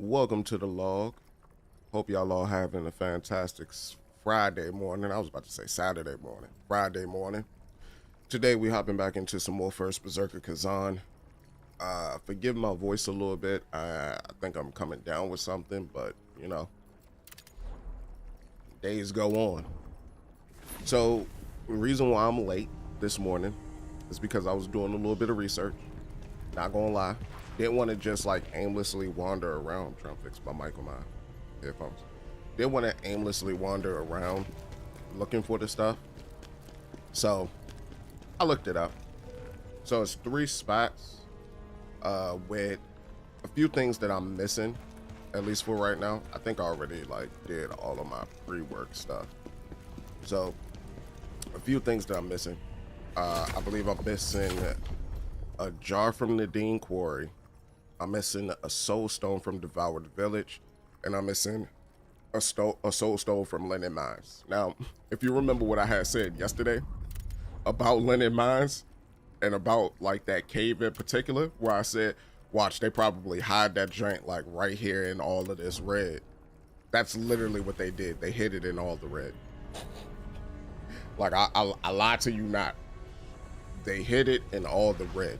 Welcome to the log. Hope y'all all having a fantastic Friday morning. I was about to say Saturday morning. Friday morning. Today we hopping back into some more First Berserker Khazan. Forgive my voice a little bit. I think I'm coming down with something, but you know, days go on. So the reason why I'm late this morning is because I was doing a little bit of research. Not gonna lie. Didn't want to just like aimlessly wander around. I'm trying to fix my mic on my headphones. Didn't want to aimlessly wander around looking for the stuff. So I looked it up. So it's 3 spots with a few things that I'm missing, at least for right now. I think I already like did all of my pre-work stuff. So a few things that I'm missing. I believe I'm missing a jar from the Dean Quarry. I'm missing a soul stone from Devoured Village, and I'm missing a soul stone from Linen Mines. Now, if you remember what I had said yesterday about Linen Mines and about like that cave in particular, where I said, watch, they probably hide that joint like right here in all of this red. That's literally what they did. They hid it in all the red. Like I lied to you not. They hid it in all the red.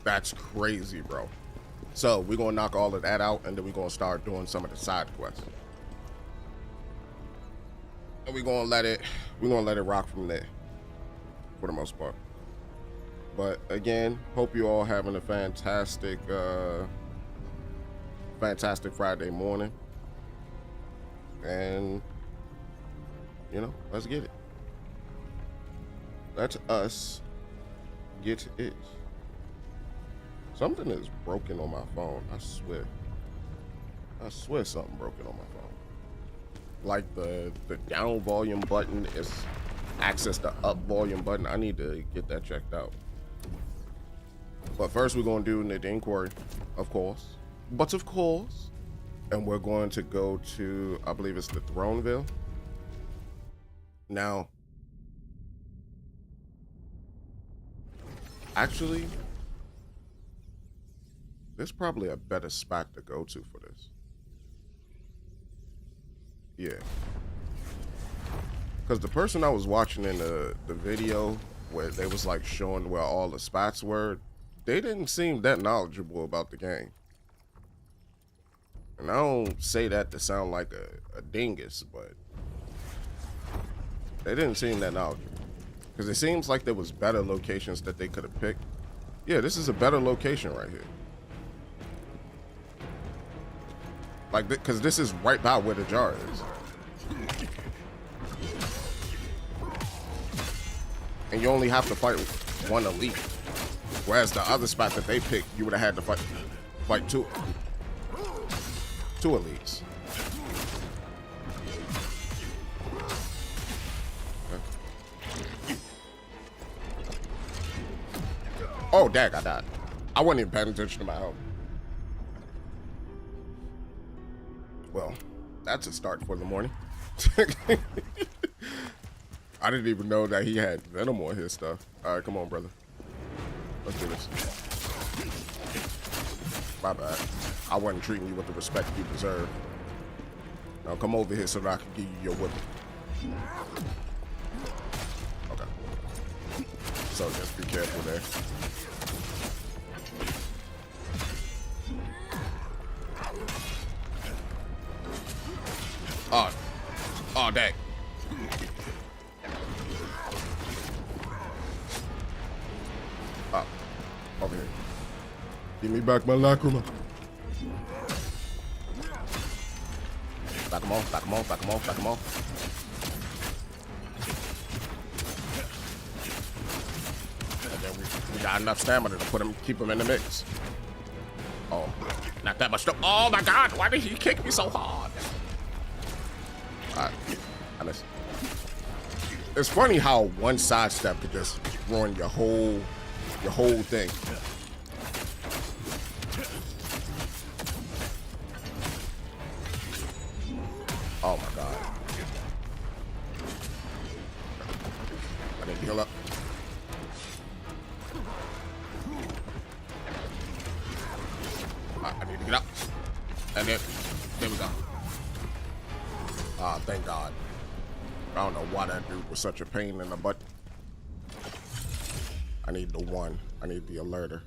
That's crazy, bro. So we're gonna knock all of that out, and then we're gonna start doing some of the side quests. And we're gonna let it rock from there for the most part. But again, hope you all having a fantastic Friday morning. And you know, let's get it. Let us get it. Something is broken on my phone. I swear something broken on my phone. Like the down volume button is access the up volume button. I need to get that checked out. But first we're gonna do the inquiry, of course. And we're going to go to, I believe it's the Throneville. Now, actually, there's probably a better spot to go to for this. Yeah. Because the person I was watching in the video where they was like showing where all the spots were, they didn't seem that knowledgeable about the game. And I don't say that to sound like a dingus, but they didn't seem that knowledgeable. Because it seems like there was better locations that they could have picked. Yeah, this is a better location right here. Like, because this is right by where the jar is. And you only have to fight one elite. Whereas the other spot that they picked, you would have had to fight two elites. Oh, dang, I died. I wasn't even paying attention to my health. Well, that's a start for the morning. I didn't even know that he had venom on his stuff. All right, come on, brother. Let's do this. My bad. I wasn't treating you with the respect you deserve. Now come over here so that I can give you your whipping. Okay. So just be careful there. Oh, dang. Oh, over here. Give me back my Lacrima. Back him off, back him off, back him off, back him off. And then we got enough stamina to keep him in the mix. Oh, not that much. Oh my God, why did he kick me so hard? Alright, I missed. It's funny how one sidestep could just ruin your whole thing. Oh my God. I need to heal up. I need to get up. And then Ah, thank God. I don't know why that dude was such a pain in the butt. I need the one. I need the alerter.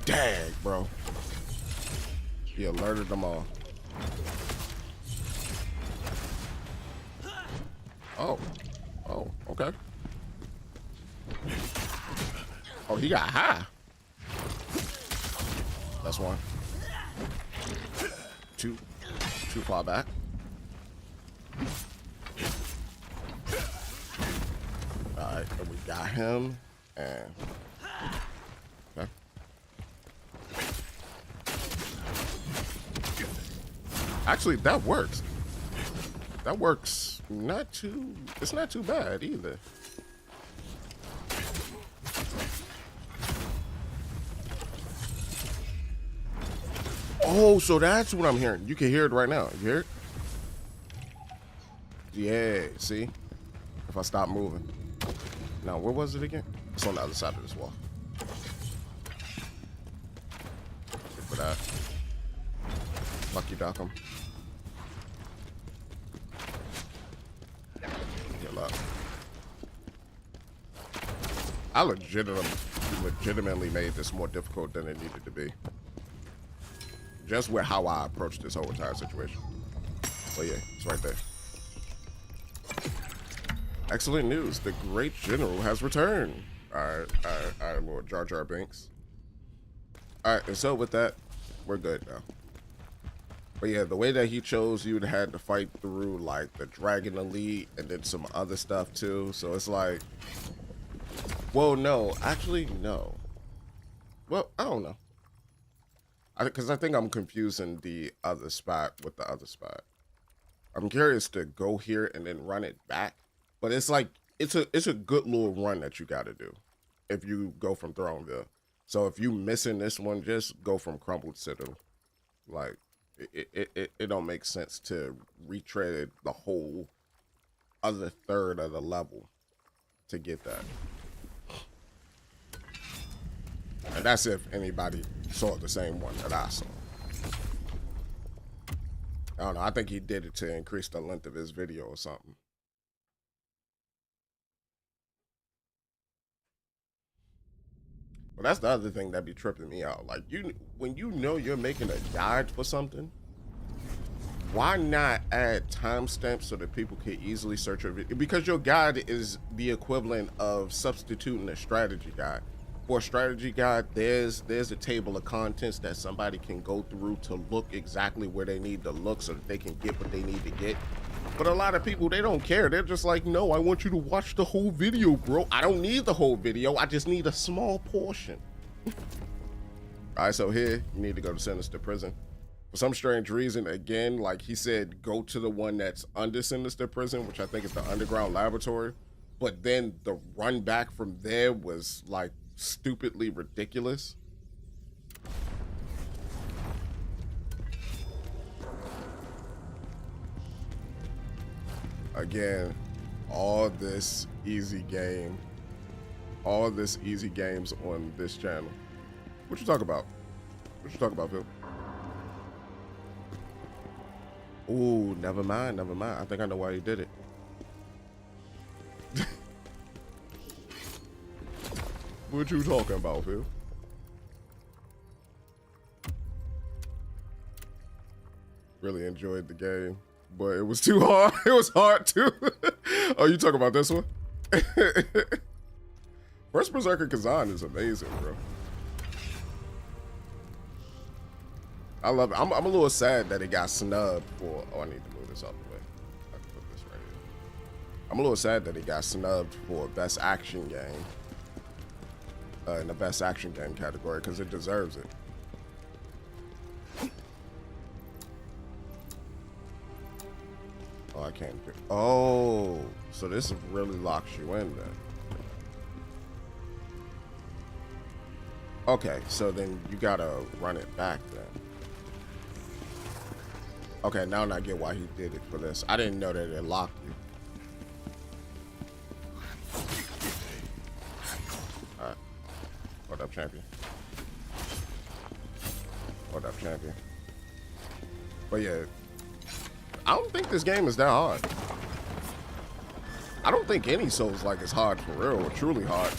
Dang, bro. He alerted them all. Oh. Oh, okay. Oh, he got high. That's one. Too far back. Alright, and we got him. And okay. Actually, that works. That works not too, it's not too bad either. Oh, so that's what I'm hearing. You can hear it right now. You hear it? Yeah, see? If I stop moving. Now, where was it again? It's on the other side of this wall. Good for that. Lucky duck him. Heal up. I legitimately made this more difficult than it needed to be. Just with how I approached this whole entire situation. So yeah, it's right there. Excellent news. The great general has returned. All right, Lord Jar Jar Binks. All right, and so with that, we're good now. But yeah, the way that he chose, you'd had to fight through like the Dragon Elite and then some other stuff too. So it's like, well, no, actually, no. Well, I don't know. Because I think I'm confusing the other spot with the other spot. I'm curious to go here and then run it back. But it's like, it's a good little run that you got to do if you go from Throneville. So if you missing this one, just go from Crumbled Citadel. Like, it don't make sense to retread the whole other third of the level to get that. And that's if anybody saw the same one that I saw. I don't know. I think he did it to increase the length of his video or something. Well, that's the other thing that be tripping me out. Like, when you know you're making a guide for something, why not add timestamps so that people can easily search your video? Because your guide is the equivalent of substituting a strategy guide. For a strategy guide, there's a table of contents that somebody can go through to look exactly where they need to look so that they can get what they need to get. But a lot of people, they don't care. They're just like, no, I want you to watch the whole video, bro. I don't need the whole video. I just need a small portion. All right, so here, you need to go to Sinister Prison. For some strange reason, again, like he said, go to the one that's under Sinister Prison, which I think is the underground laboratory. But then the run back from there was like stupidly ridiculous. Again, all this easy games on this channel. What you talk about? What you talk about, Phil? Ooh, never mind. I think I know why he did it. What you talking about, Phil? Really enjoyed the game, but it was too hard. It was hard too. Oh, you talking about this one? First Berserker Khazan is amazing, bro. I love it. I'm a little sad that it got snubbed for. Oh, I need to move this out the way. I can put this right here. I'm a little sad that it got snubbed for Best Action Game. In the Best Action Game category, because it deserves it. Oh, I can't do. Oh, so this really locks you in then. Okay, so then you gotta run it back then. Okay, now I get why he did it for this. I didn't know that it locked you. Alright. What up, champion? What up, champion? But yeah, I don't think this game is that hard. I don't think any Souls-like is hard for real, or truly hard.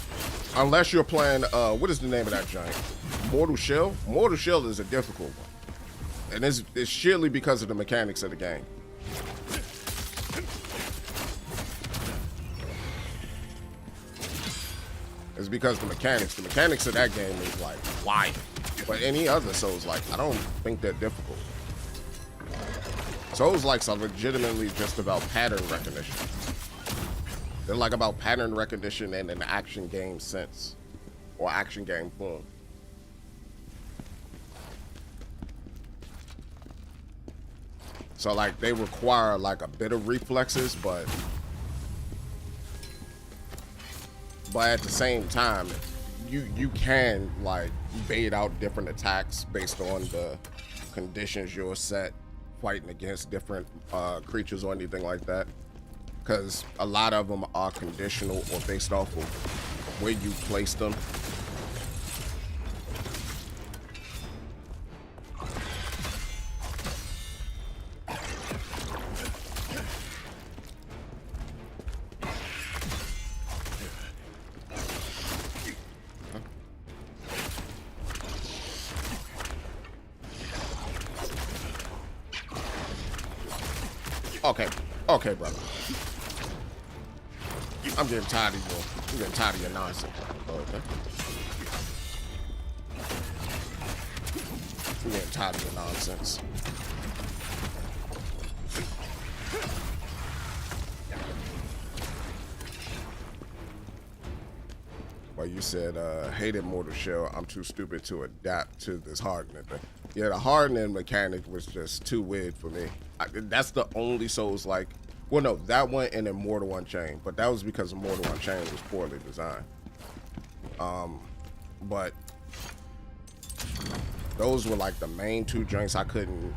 Unless you're playing, what is the name of that giant? Mortal Shell? Mortal Shell is a difficult one. And it's surely because of the mechanics of the game. It's because the mechanics of that game is like wild. But any other Souls-like, I don't think they're difficult. Souls-likes are legitimately just about pattern recognition. They're like about pattern recognition in an action game sense, or action game form. So like they require like a bit of reflexes, but at the same time, you can like bait out different attacks based on the conditions you're set fighting against different creatures or anything like that. Because a lot of them are conditional or based off of where you place them. Okay, brother. I'm getting tired of you. I'm getting tired of your nonsense. Okay. I'm getting tired of your nonsense. Well, you said hated Mortal Shell. I'm too stupid to adapt to this hardening thing. Yeah, the hardening mechanic was just too weird for me. That's the only Souls-like. Well, no, that one and Immortal Unchained, but that was because Immortal Unchained was poorly designed. But those were like the main two joints I couldn't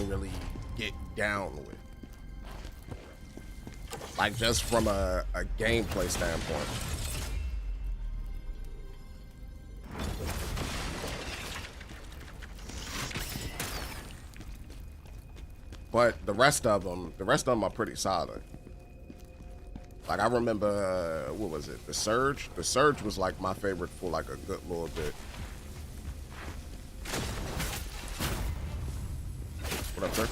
really get down with. Like just from a gameplay standpoint. But the rest of them are pretty solid. Like I remember, what was it? The Surge? The Surge was like my favorite for like a good little bit. What up, sir?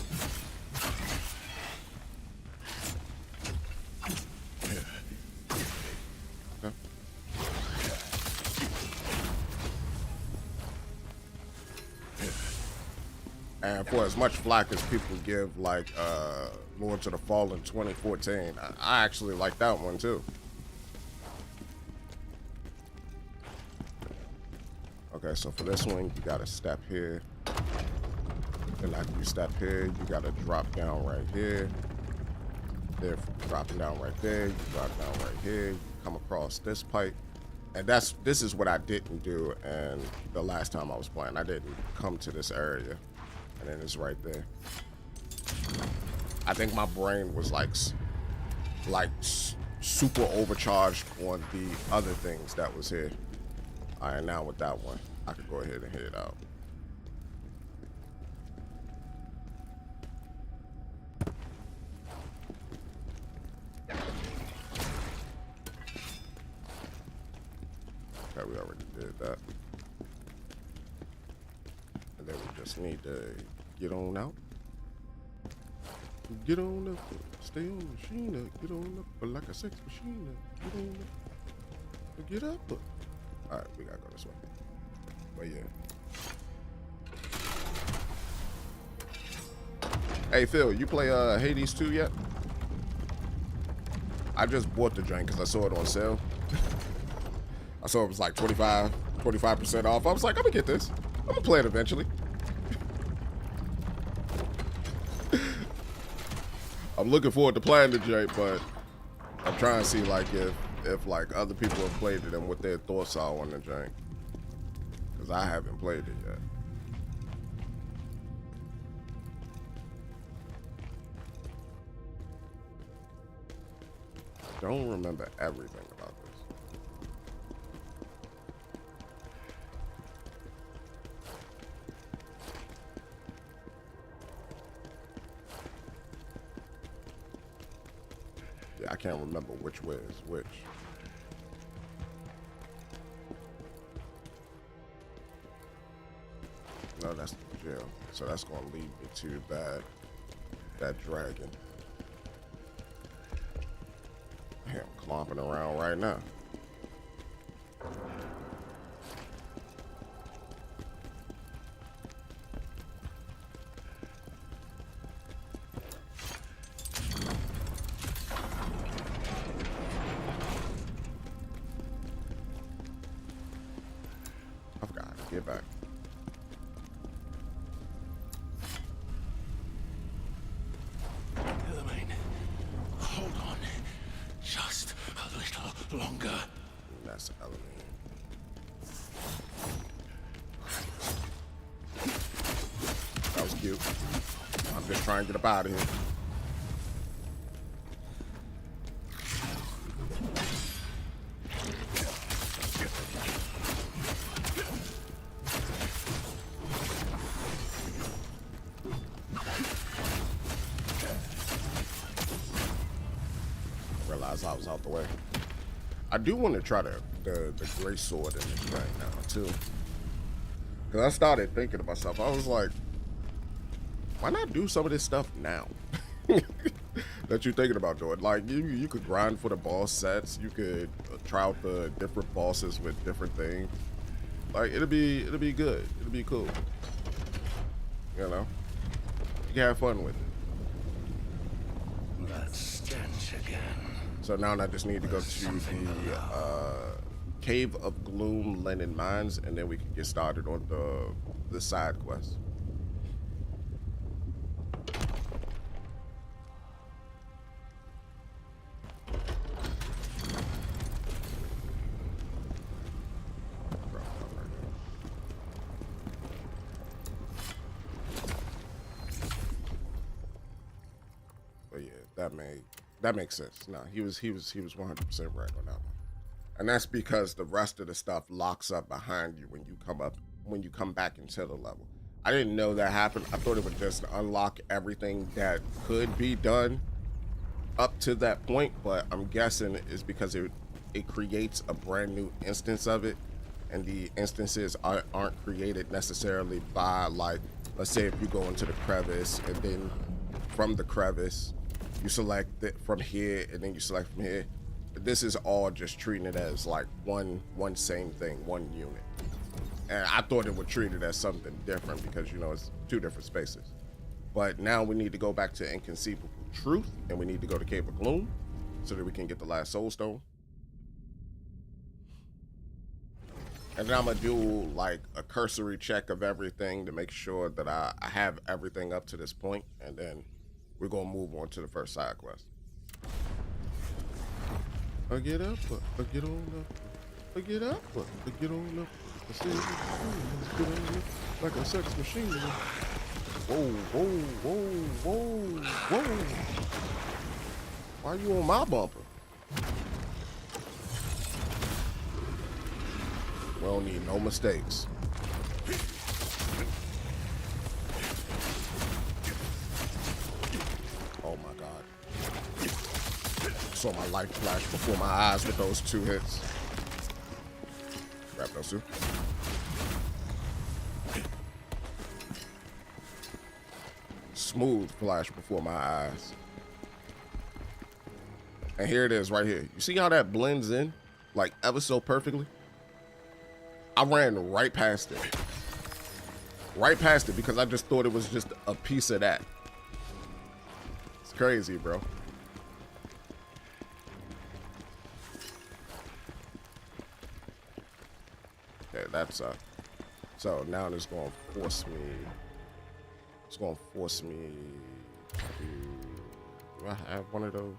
Okay. And for as much flack as people give like Lords of the Fallen 2014, I actually like that one too. Okay, so for this one, you gotta step here. Then after you step here, you gotta drop down right here. Therefore, dropping down right there, you drop down right here, you come across this pipe. And this is what I didn't do, and the last time I was playing, I didn't come to this area. And then it's right there. I think my brain was like super overcharged on the other things that was here. All right, now with that one, I could go ahead and hit it out. Okay, we already did that. And then we just need to get on out. Get on up, stay on the machine, get on up like a sex machine, get on up, get up. All right, we gotta go this way. But yeah. Hey Phil, you play Hades 2 yet? I just bought the drink because I saw it on sale. I saw it was like 25% off. I was like, I'm gonna get this. I'm gonna play it eventually. I'm looking forward to playing the joint, but I'm trying to see like if like other people have played it and what their thoughts are on the joint, because I haven't played it yet. Don't remember everything about this. can't remember which way is which. No, that's the jail. So that's gonna lead me to that dragon. I'm clomping around right now. I've got to get back. Hold on. Just a little longer. That's element. That was cute. I'm just trying to get up out of here. I was out the way. I do want to try the greatsword in this right now too, because I started thinking to myself, I was like, why not do some of this stuff now? That you're thinking about doing. Like you could grind for the boss sets, you could try out the different bosses with different things. Like it'll be good, it'll be cool, you know, you can have fun with it. That stench again. So now I just need to go to the Cave of Gloom Linen Mines, and then we can get started on the side quest. But yeah, that makes sense. No, he was 100% right on that one. And that's because the rest of the stuff locks up behind you when you come back into the level. I didn't know that happened. I thought it would just unlock everything that could be done up to that point, but I'm guessing it's because it creates a brand new instance of it, and the instances aren't created necessarily by, like, let's say if you go into the crevice and then from the crevice you select it from here and then you select from here. This is all just treating it as like one same thing, one unit. And I thought it would treat it as something different because, you know, it's two different spaces. But now we need to go back to Inconceivable Truth, and we need to go to Cave of Gloom so that we can get the last soul stone. And then I'm gonna do like a cursory check of everything to make sure that I have everything up to this point, and then we're gonna move on to the first side quest. I get up, I get on up, I get up, I get on up. I say, get on up like a sex machine. Whoa, whoa, whoa, whoa, whoa. Why you on my bumper? We don't need no mistakes. Oh my God. Saw my light flash before my eyes with those two hits. Grab those two. Smooth flash before my eyes. And here it is right here. You see how that blends in like ever so perfectly? I ran right past it. Right past it because I just thought it was just a piece of that. It's crazy, bro. Okay, that's so now it's gonna force me. It's gonna force me to. Do I have one of those?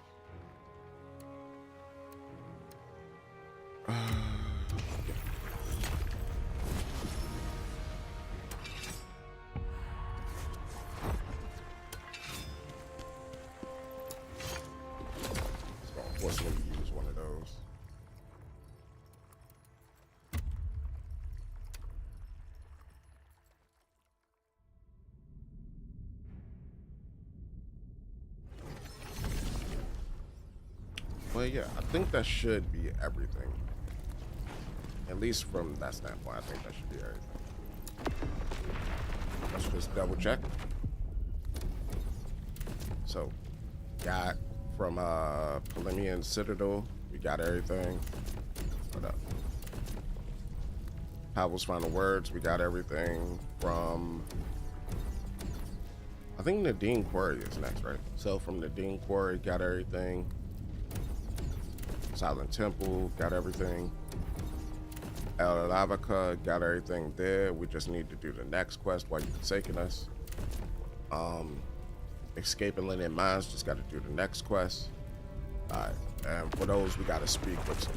It's gonna force me to use one of those. But yeah, I think that should be everything. At least from that standpoint, I think that should be everything. Let's just double check. So, got from Polemian Citadel, we got everything. What up? Pavel's Final Words, we got everything from, I think Nadine Quarry is next, right? So from Nadine Quarry, got everything. Silent Temple, got everything. El Lavaca, got everything there. We just need to do the next quest while you're forsaking us. Escaping Linear Mines, just got to do the next quest. Alright, and for those, we got to speak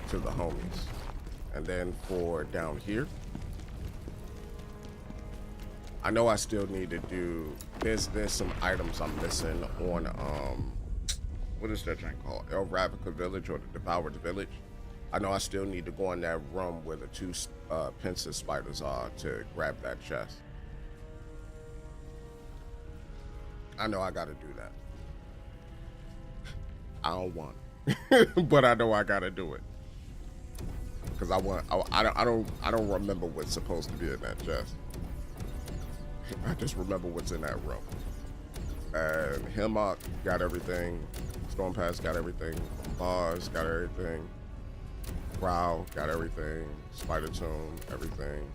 to the homies. And then for down here, I know I still need to do, there's some items I'm missing on, what is that thing called? El Ravica Village or the Devoured Village. I know I still need to go in that room where the two pensive spiders are to grab that chest. I know I gotta do that. I don't want it, but I know I gotta do it. Cause I don't remember what's supposed to be in that chest. I just remember what's in that room. And Hemlock got everything. Storm Pass got everything. Bars got everything. Growl got everything. Spider Tomb, everything.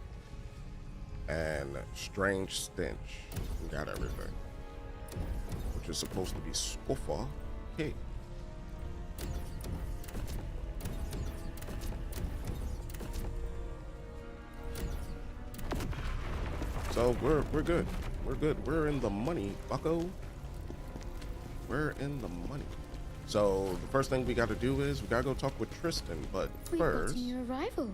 And Strange Stench got everything. Which is supposed to be Scuffer. Okay. So we're good. We're good. We're in the money, bucko. We're in the money. So the first thing we got to do is we got to go talk with Tristan. But We've first, got a new arrival.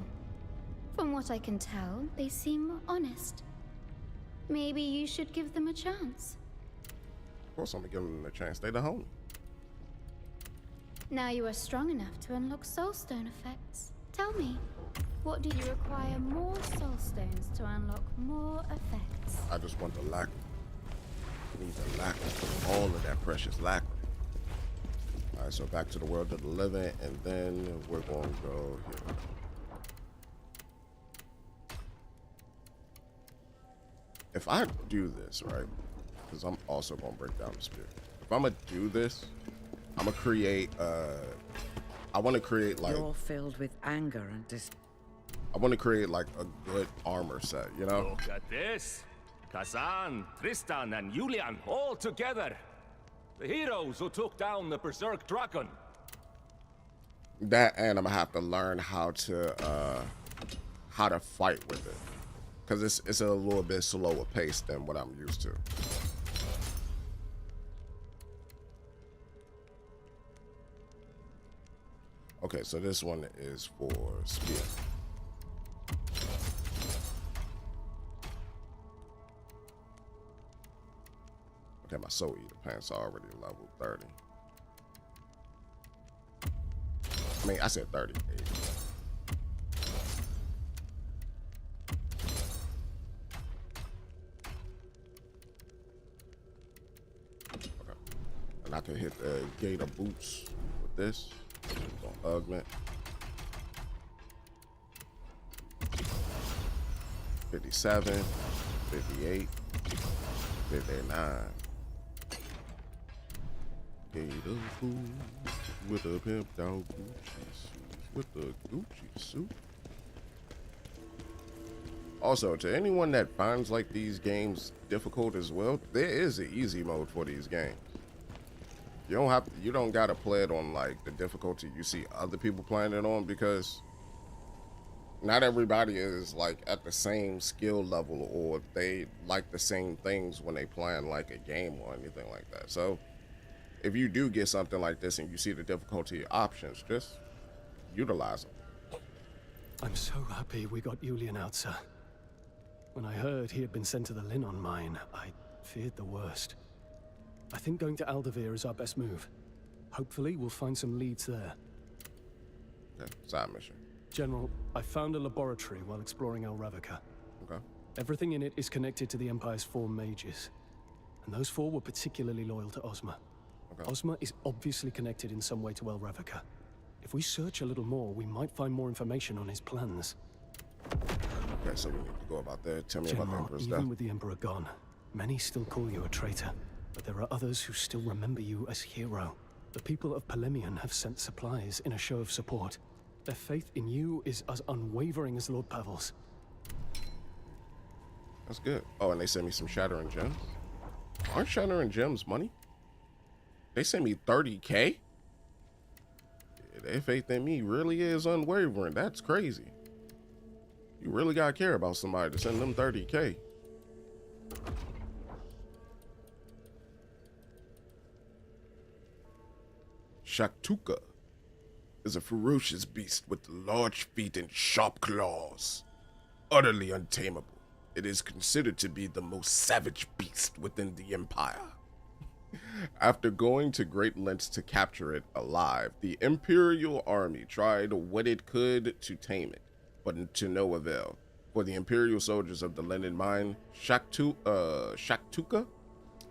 From what I can tell, they seem honest. Maybe you should give them a chance. of course, I'm gonna give them a chance. They the homie. Now you are strong enough to unlock soulstone effects. Tell me, what do you require more soulstones to unlock more effects? I just want the Lacrima. I need the Lacrima. All of that precious Lacrima. All right, so back to the world of the living, and then we're going to go here. If I do this, right, because I'm also going to break down the spirit. If I'm going to do this, I'm going to create, I want to create like... You're filled with anger and I want to create like a good armor set, you know? Look at this. Khazan, Tristan, and Julian all together. The heroes who took down the Berserk Dragon. That, and I'm gonna have to learn how to fight with it, because it's a little bit slower pace than what I'm used to. Okay, so this one is for spear. Okay, my Soul Eater pants are already level 30. I mean, I said 38. Okay. And I can hit the Gator Boots with this. Gonna augment. 57, 58, 59. Gator Boots with a pimped out Gucci suit. With the Gucci suit. Also, to anyone that finds like these games difficult as well, there is an easy mode for these games. You don't gotta play it on like the difficulty you see other people playing it on, because not everybody is like at the same skill level, or they like the same things when they playing like a game or anything like that. So if you do get something like this and you see the difficulty options, just utilize them. I'm so happy we got Julian out, sir. When I heard he had been sent to the Linon mine, I feared the worst. I think going to Aldavir is our best move. Hopefully, we'll find some leads there. Okay, side mission. General, I found a laboratory while exploring El Ravica. Okay. Everything in it is connected to the Empire's 4 mages. And those 4 were particularly loyal to Ozma. Okay. Ozma is obviously connected in some way to El Ravica. If we search a little more, we might find more information on his plans. Okay, so we need to go about that. Tell me about the General, Emperor's even death. with the Emperor gone, many still call you a traitor. But there are others who still remember you as hero. The people of Polemian have sent supplies in a show of support. Their faith in you is as unwavering as Lord Pavel's. That's good. Oh, and they sent me some Shattering Gems. Aren't Shattering Gems money? They sent me 30K? Yeah, their faith in me really is unwavering. That's crazy. You really gotta care about somebody to send them 30K. Shaktuka is a ferocious beast with large feet and sharp claws. Utterly untamable, it is considered to be the most savage beast within the Empire. After going to great lengths to capture it alive, the Imperial army tried what it could to tame it, but to no avail. For the Imperial soldiers of the Linen Mine, Shaktuka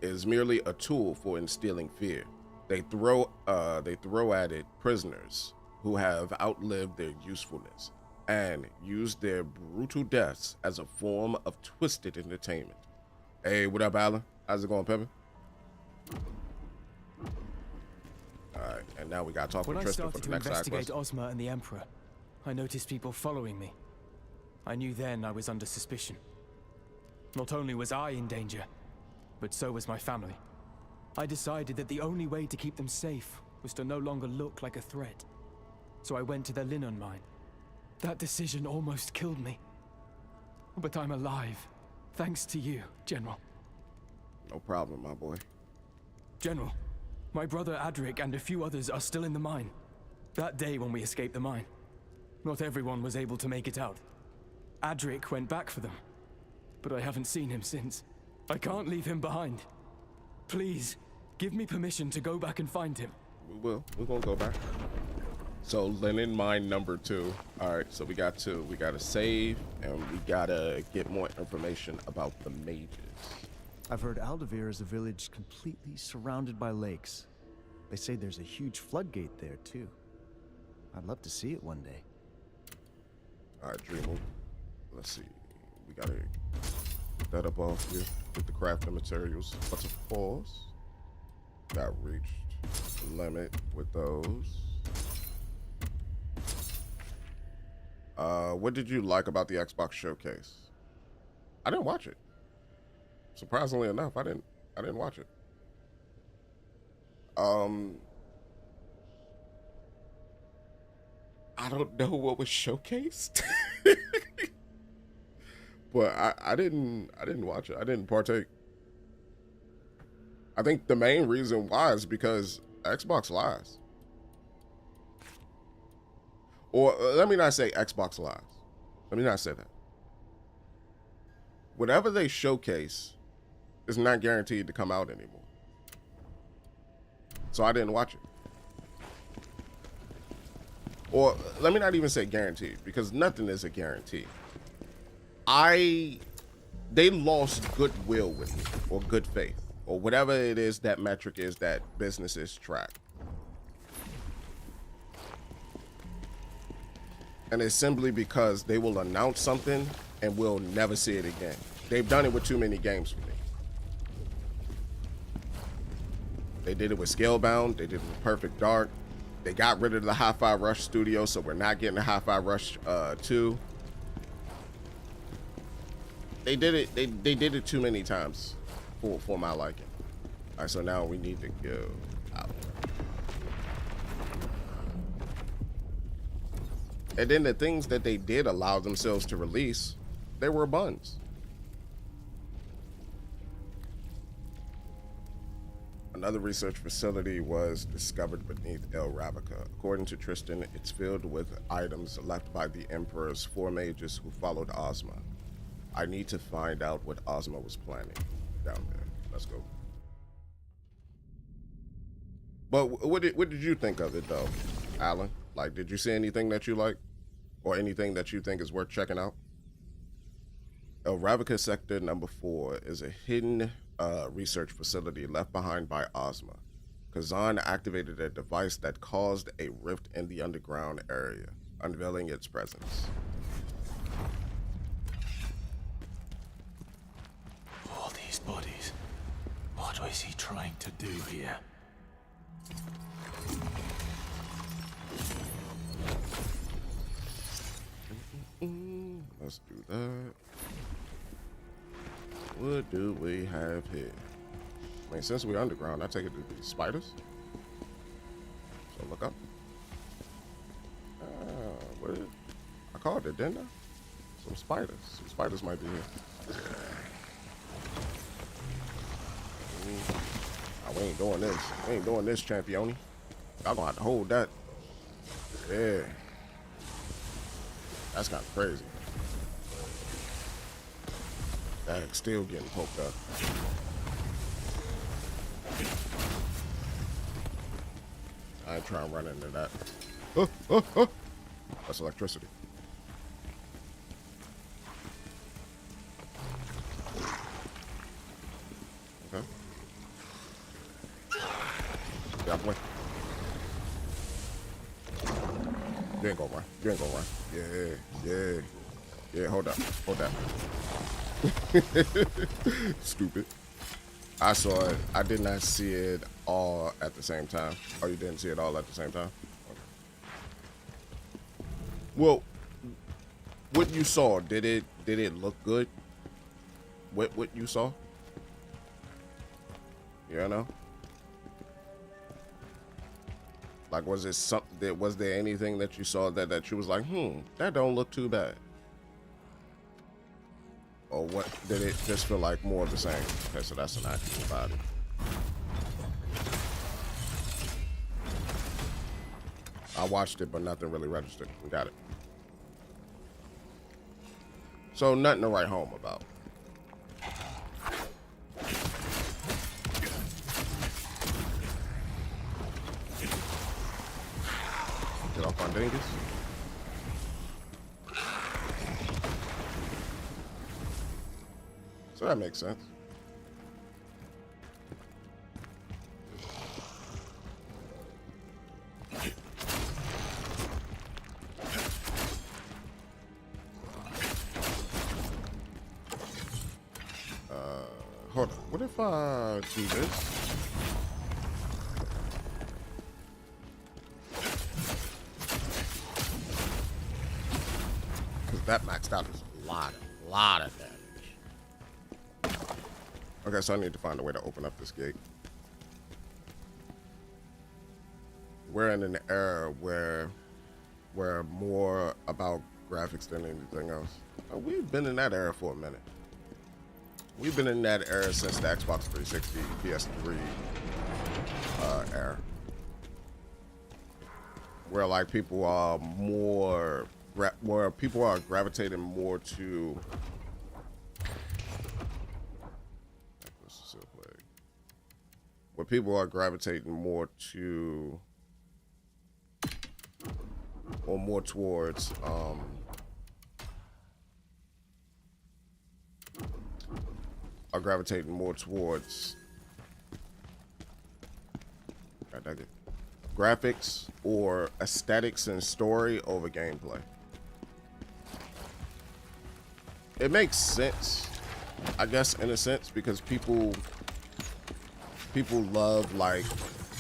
is merely a tool for instilling fear. They throw at it prisoners who have outlived their usefulness and use their brutal deaths as a form of twisted entertainment. Hey, what up, Alan? How's it going, Pepper? Alright, and now we gotta talk with Tristan for the next side quest. When I started to investigate Ozma and the Emperor, I noticed people following me. I knew then I was under suspicion. Not only was I in danger, but so was my family. I decided that the only way to keep them safe was to no longer look like a threat. So I went to the Linen Mine. That decision almost killed me. But I'm alive, thanks to you, General. No problem, my boy. General, my brother Adric and a few others are still in the mine. That day when we escaped the mine, not everyone was able to make it out. Adric went back for them, but I haven't seen him since. I can't leave him behind. Please, give me permission to go back and find him. We will. We're gonna go back. So Linen Mine number 2. All right, so we got 2. We gotta save, and we gotta get more information about the mages. I've heard Aldavir is a village completely surrounded by lakes. They say there's a huge floodgate there, too. I'd love to see it one day. All right, Dreamer. Let's see. We gotta put that up off here. Get the crafting materials. What's a pause? Got reached limit with those. What did you like about the Xbox showcase? I didn't watch it. Surprisingly enough, I didn't watch it. I don't know what was showcased. But I didn't watch it. I didn't partake. I think the main reason why is because Xbox lies. Or let me not say Xbox lies. Let me not say that. Whatever they showcase is not guaranteed to come out anymore. So I didn't watch it. Or let me not even say guaranteed, because nothing is a guarantee. They lost goodwill with me, or good faith, or whatever it is that metric is that businesses track. And it's simply because they will announce something and we'll never see it again. They've done it with too many games for me. They did it with Scalebound. They did it with Perfect Dark. They got rid of the Hi-Fi Rush studio, so we're not getting the Hi-Fi Rush 2. They did it. They did it too many times for my liking. All right, so now we need to go out. And then the things that they did allow themselves to release, they were buns. Another research facility was discovered beneath El Ravica. According to Tristan, it's filled with items left by the Emperor's 4 mages who followed Ozma. I need to find out what Ozma was planning down there. Let's go. But what did you think of it, though, Alan? Like, did you see anything that you like, or anything that you think is worth checking out? El Ravica Sector number 4 is a hidden research facility left behind by Ozma. Khazan activated a device that caused a rift in the underground area, unveiling its presence. All these bodies. What is he trying to do here? Let's do that. What do we have here? I mean, since we're underground, I take it to be spiders. So look up. What is it? I called it, didn't I? Some spiders. Some spiders might be here. Oh, we ain't doing this. We ain't doing this, Championi. Y'all gonna have to hold that. Yeah. That's kind of crazy. That's still getting poked up. I ain't trying to run into that. That's electricity. Okay. Yeah, boy. You ain't gonna run. You ain't gonna run. Yeah, hold up. Hold that. Stupid. I saw it. I did not see it all at the same time. Oh, you didn't see it all at the same time? Okay. Well, what you saw, did it look good? What you saw? You know? Like, was it something? Was there anything that you saw that you was like, that don't look too bad? Or what, did it just feel like more of the same? Okay, so that's an actual body. I watched it, but nothing really registered. We got it. So nothing to write home about. Get off on dingus. So that makes sense. Hold on. What if I do this? Because that maxed out is a lot of damage. Okay, so I need to find a way to open up this gate. We're in an era where we're more about graphics than anything else. We've been in that era for a minute. We've been in that era since the Xbox 360, PS3 era. Where like people are more, where people are gravitating more to where people are gravitating more to, or more towards, are gravitating more towards graphics or aesthetics and story over gameplay. It makes sense, I guess, in a sense, because people love like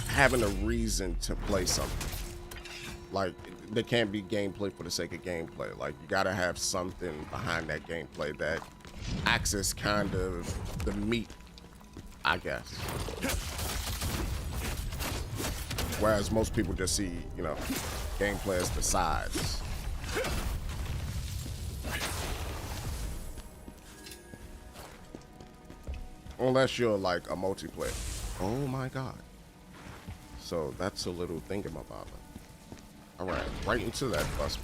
having a reason to play something. Like, there can't be gameplay for the sake of gameplay. Like, you gotta have something behind that gameplay that acts as kind of the meat, I guess. Whereas most people just see, you know, gameplay as the sides. Unless you're like a multiplayer. Oh my god. So that's a little thingamabobber. Alright, right into that bus.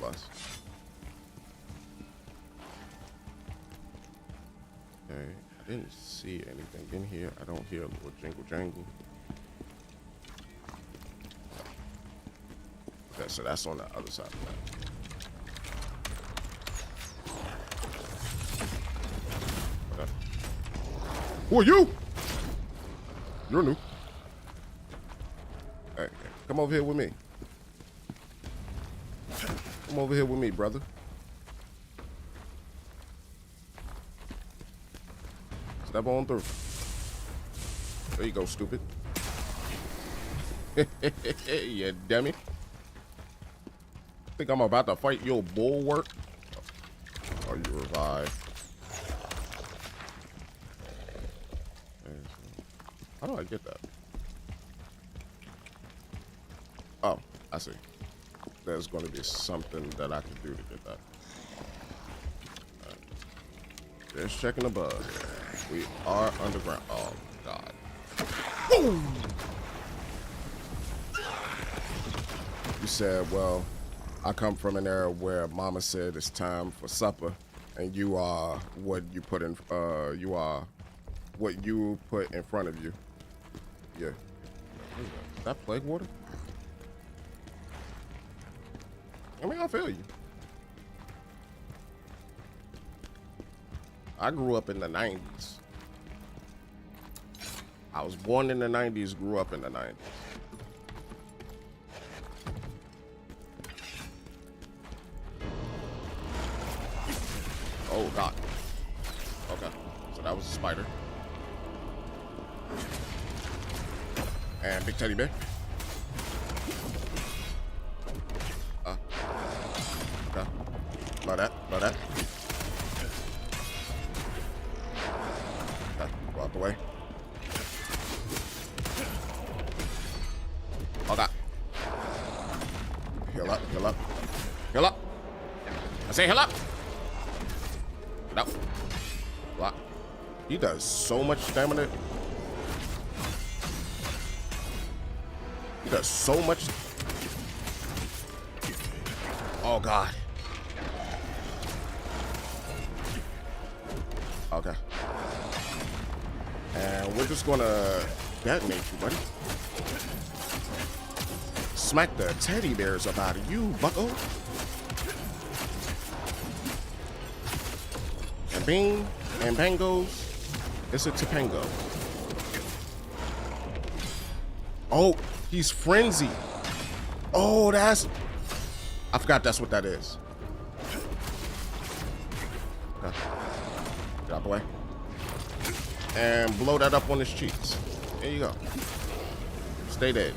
Okay, I didn't see anything in here. I don't hear a little jingle jangle. Okay, so that's on the other side of that. Okay. Who are you? You're new. Come over here with me. Come over here with me, brother. Step on through. There you go, stupid. You dummy. Think I'm about to fight your bulwark? Oh, you revive. How do I get that? Oh, I see. There's going to be something that I can do to get that. Right. Just checking the bug. We are underground. Oh, God. Boom! You said, well, I come from an era where mama said it's time for supper, and you are what you put in, you are what you put in front of you. Yeah. Is that plague water? I mean, I feel you. I grew up in the 90s. I was born in the 90s, grew up in the 90s. Oh, God. Okay. So that was a spider. And big teddy bear. Okay. Love that. Love that. Okay. Go out the way. Oh, God. Heal up. Heal up. Heal up. I say heal up. No. Block. He does so much damage. He does so much. Oh, God. Okay. And we're just gonna detonate you, buddy. Smack the teddy bears up out of you, bucko. And bing, and bangos. It's a Topango. Oh, he's frenzied. Oh, that's... I forgot that's what that is. Okay. Get out the way. And blow that up on his cheeks. There you go. Stay dead.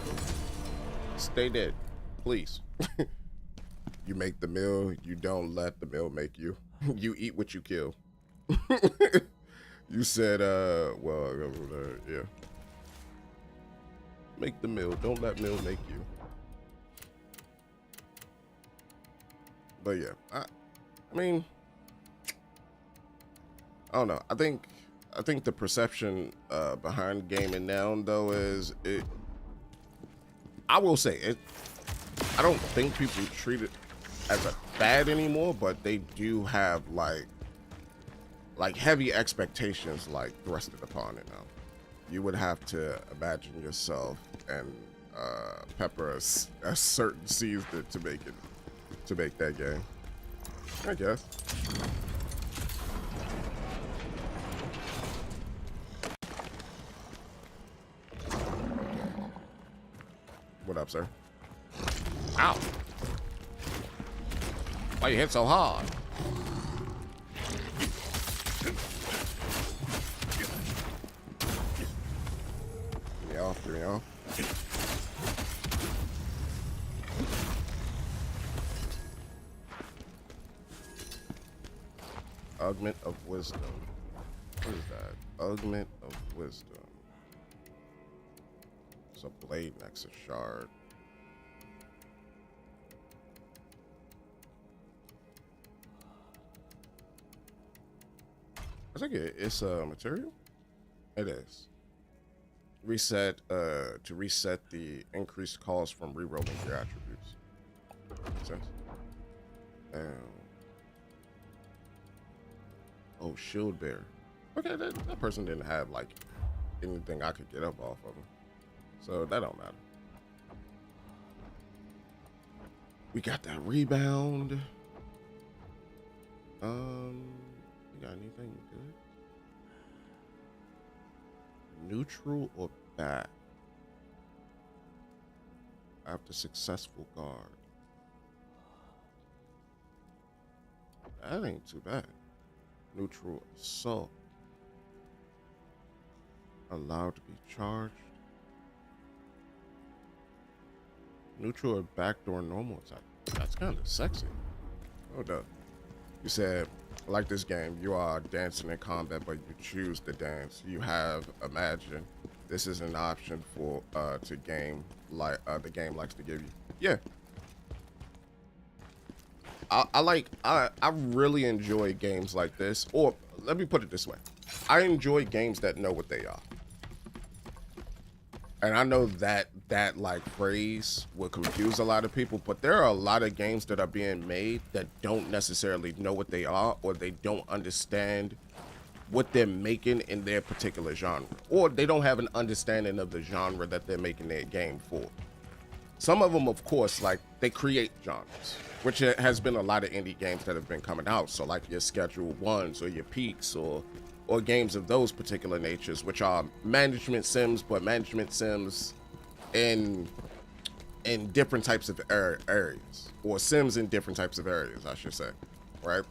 Stay dead. Please. You make the meal. You don't let the meal make you. You eat what you kill. You said, well, yeah. Make the meal. Don't let meal make you. But yeah, I mean, I don't know. I think the perception behind gaming now, though, is it. I will say it. I don't think people treat it as a fad anymore, but they do have like heavy expectations like thrusted upon it now. You would have to imagine yourself and pepper a certain season to make that game, I guess. What up, sir? Ow! Why you hit so hard? Get me off, get me off. Augment of wisdom. What is that? Augment of wisdom. It's a blade nexus shard. I think it's a material. It is. Reset to reset the increased cost from rerolling your attributes. Makes sense. Oh, shield bearer. Okay, that person didn't have like anything I could get up off of him, so that don't matter. We got that rebound. You got anything good? Neutral or bad? after successful guard. That ain't too bad. Neutral assault. Allowed to be charged. Neutral or backdoor normal attack. That's kind of sexy. Hold up. You said, like this game, you are dancing in combat, but you choose to dance. You have imagine. This is an option for to game like the game likes to give you. Yeah. I really enjoy games like this. Or let me put it this way. I enjoy games that know what they are. And I know that like phrase will confuse a lot of people, but there are a lot of games that are being made that don't necessarily know what they are, or they don't understand what they're making in their particular genre, or they don't have an understanding of the genre that they're making their game for. Some of them, of course, like they create genres, which has been a lot of indie games that have been coming out. So like your Schedule Ones or your Peaks or games of those particular natures, which are management sims, but management sims in different types of areas, or sims in different types of areas, I should say, right?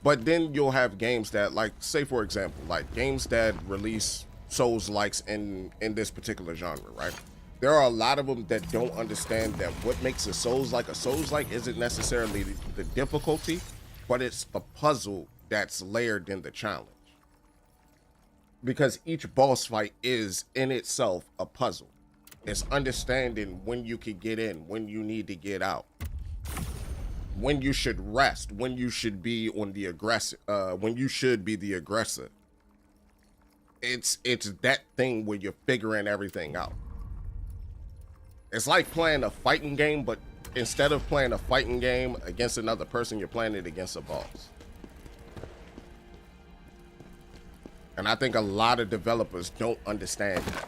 But then you'll have games that, like, say for example, like games that release Souls-likes in this particular genre, right? There are a lot of them that don't understand that what makes a Souls-like isn't necessarily the difficulty, but it's the puzzle that's layered in the challenge. Because each boss fight is in itself a puzzle. It's understanding when you can get in, when you need to get out, when you should rest, when you should be on the aggressor, when you should be the aggressor. It's that thing where you're figuring everything out. It's like playing a fighting game, but instead of playing a fighting game against another person, you're playing it against a boss. And I think a lot of developers don't understand that.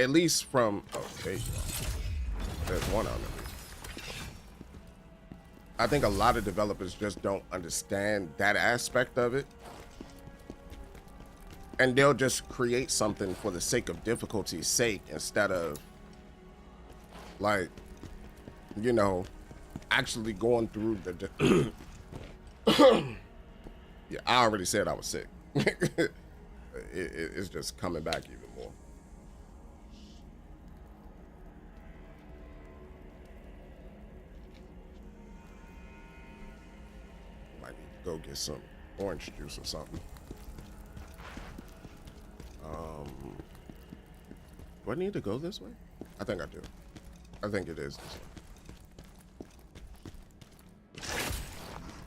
At least from, oh, there you go. There's one on it. I think a lot of developers just don't understand that aspect of it. And they'll just create something for the sake of difficulty's sake instead of, like, you know, actually going through the... Yeah, I already said I was sick. It's just coming back even more. Might need to go get some orange juice or something. Do I need to go this way? I think I do. I think it is this way.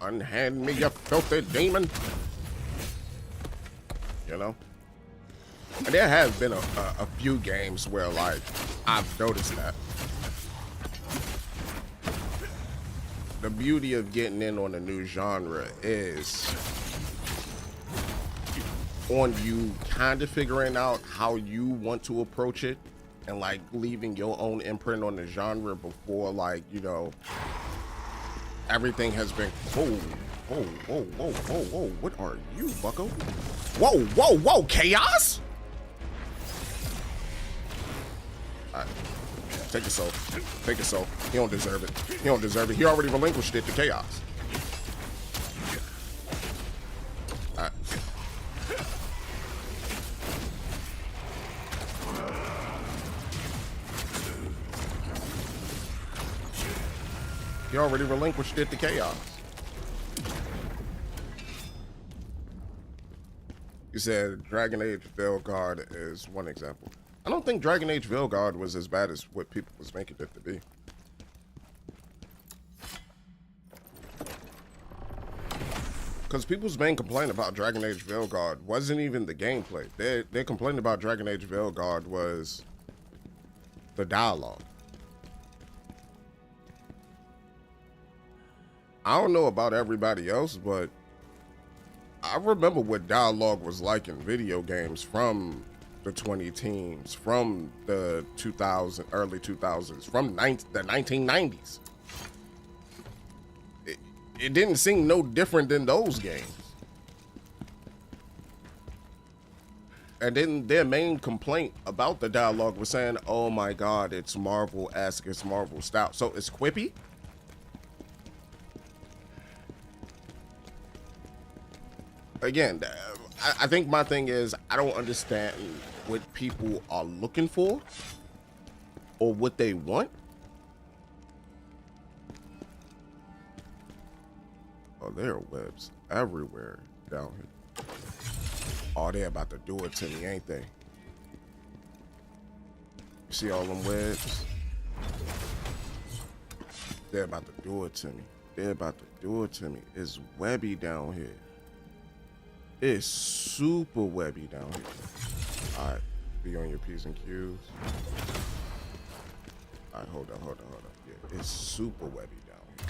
Unhand me, you filthy demon. You know? And there have been a few games where, like, I've noticed that. The beauty of getting in on a new genre is on you kind of figuring out how you want to approach it and, like, leaving your own imprint on the genre before, like, you know, everything has been... Whoa, what are you, bucko? Whoa, chaos? All right, take it so. He don't deserve it. He already relinquished it to chaos. All right. He already relinquished it to chaos. You said Dragon Age Veilguard is one example. I don't think Dragon Age Veilguard was as bad as what people was making it to be. Because people's main complaint about Dragon Age Veilguard wasn't even the gameplay. Their complaint about Dragon Age Veilguard was the dialogue. I don't know about everybody else, but I remember what dialogue was like in video games from the 2010s, from the early 2000s, from the 1990s. It didn't seem no different than those games. And then their main complaint about the dialogue was saying, oh my God, it's Marvel-esque, it's Marvel style. So it's quippy? Again, I think my thing is, I don't understand what people are looking for or what they want. Oh, there are webs everywhere down here. Oh, they're about to do it to me, ain't they? You see all them webs? They're about to do it to me. They're about to do it to me. It's webby down here. It's super webby down here. All right, be on your P's and Q's. All right, hold up. Yeah, it's super webby down here.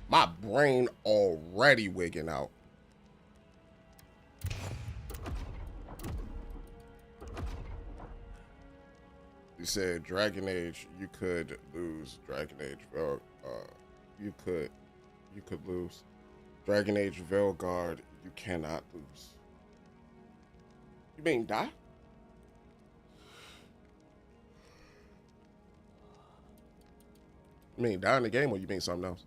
My brain already wigging out. You said Dragon Age, you could lose Dragon Age. You could lose Dragon Age Veilguard. You cannot lose. You mean die? You mean die in the game, or you mean something else?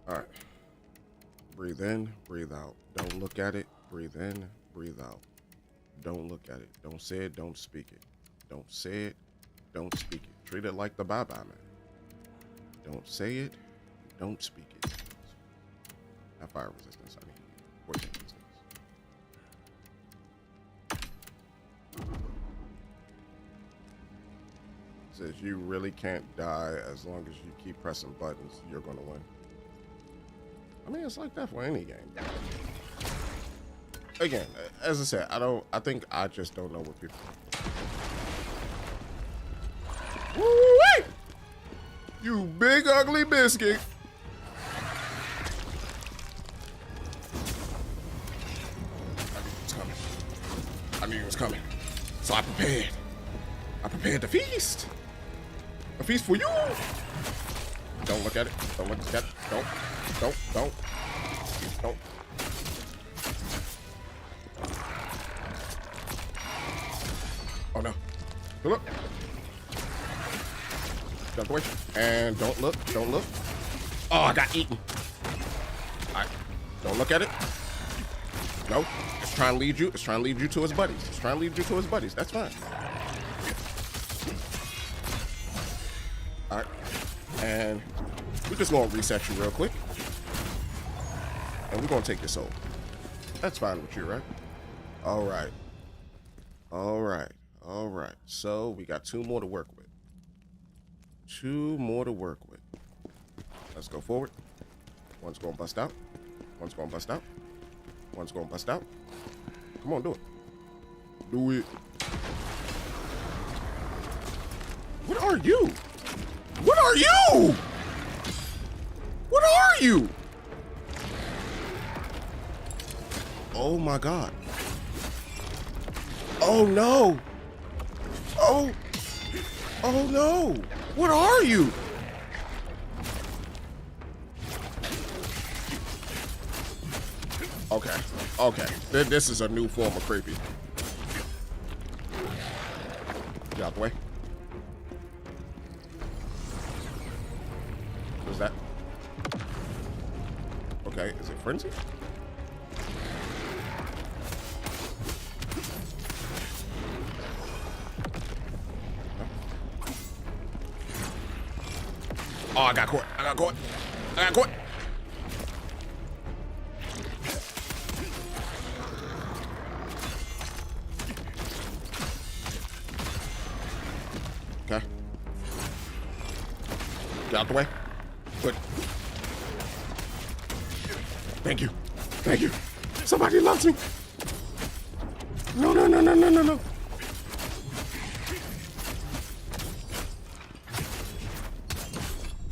All right. Breathe in, breathe out. Don't look at it. Breathe in, breathe out. Don't look at it. Don't say it, don't speak it. Don't say it, don't speak it. Treat it like the bye-bye man. Don't say it, don't speak it. Not fire resistance, I need poison resistance. Says you really can't die as long as you keep pressing buttons, you're gonna win. I mean, it's like that for any game. Again, as I said, I think I just don't know what people. Woo-wee! You big ugly biscuit. I knew it was coming. So I prepared. I prepared the feast. A feast for you. Don't look at it. Don't look at it. Don't. Oh no. Don't look. Jump away. And don't look. Oh, I got eaten. Alright. Don't look at it. No. It's trying to lead you. It's trying to lead you to his buddies. That's fine. Alright. And we're just gonna reset you real quick. And we're gonna take your soul. That's fine with you, right? Alright. So we got 2 more to work with. 2 more to work with. Let's go forward. One's gonna bust out. One's gonna bust out. Come on, do it. Do it. What are you? Oh my God. Oh no. Oh no. What are you? Okay. This is a new form of creepy. Get out the way. What's that? Okay, is it frenzy? Oh, I got caught. Okay. Get out the way. Good. Thank you. Somebody loves me. No.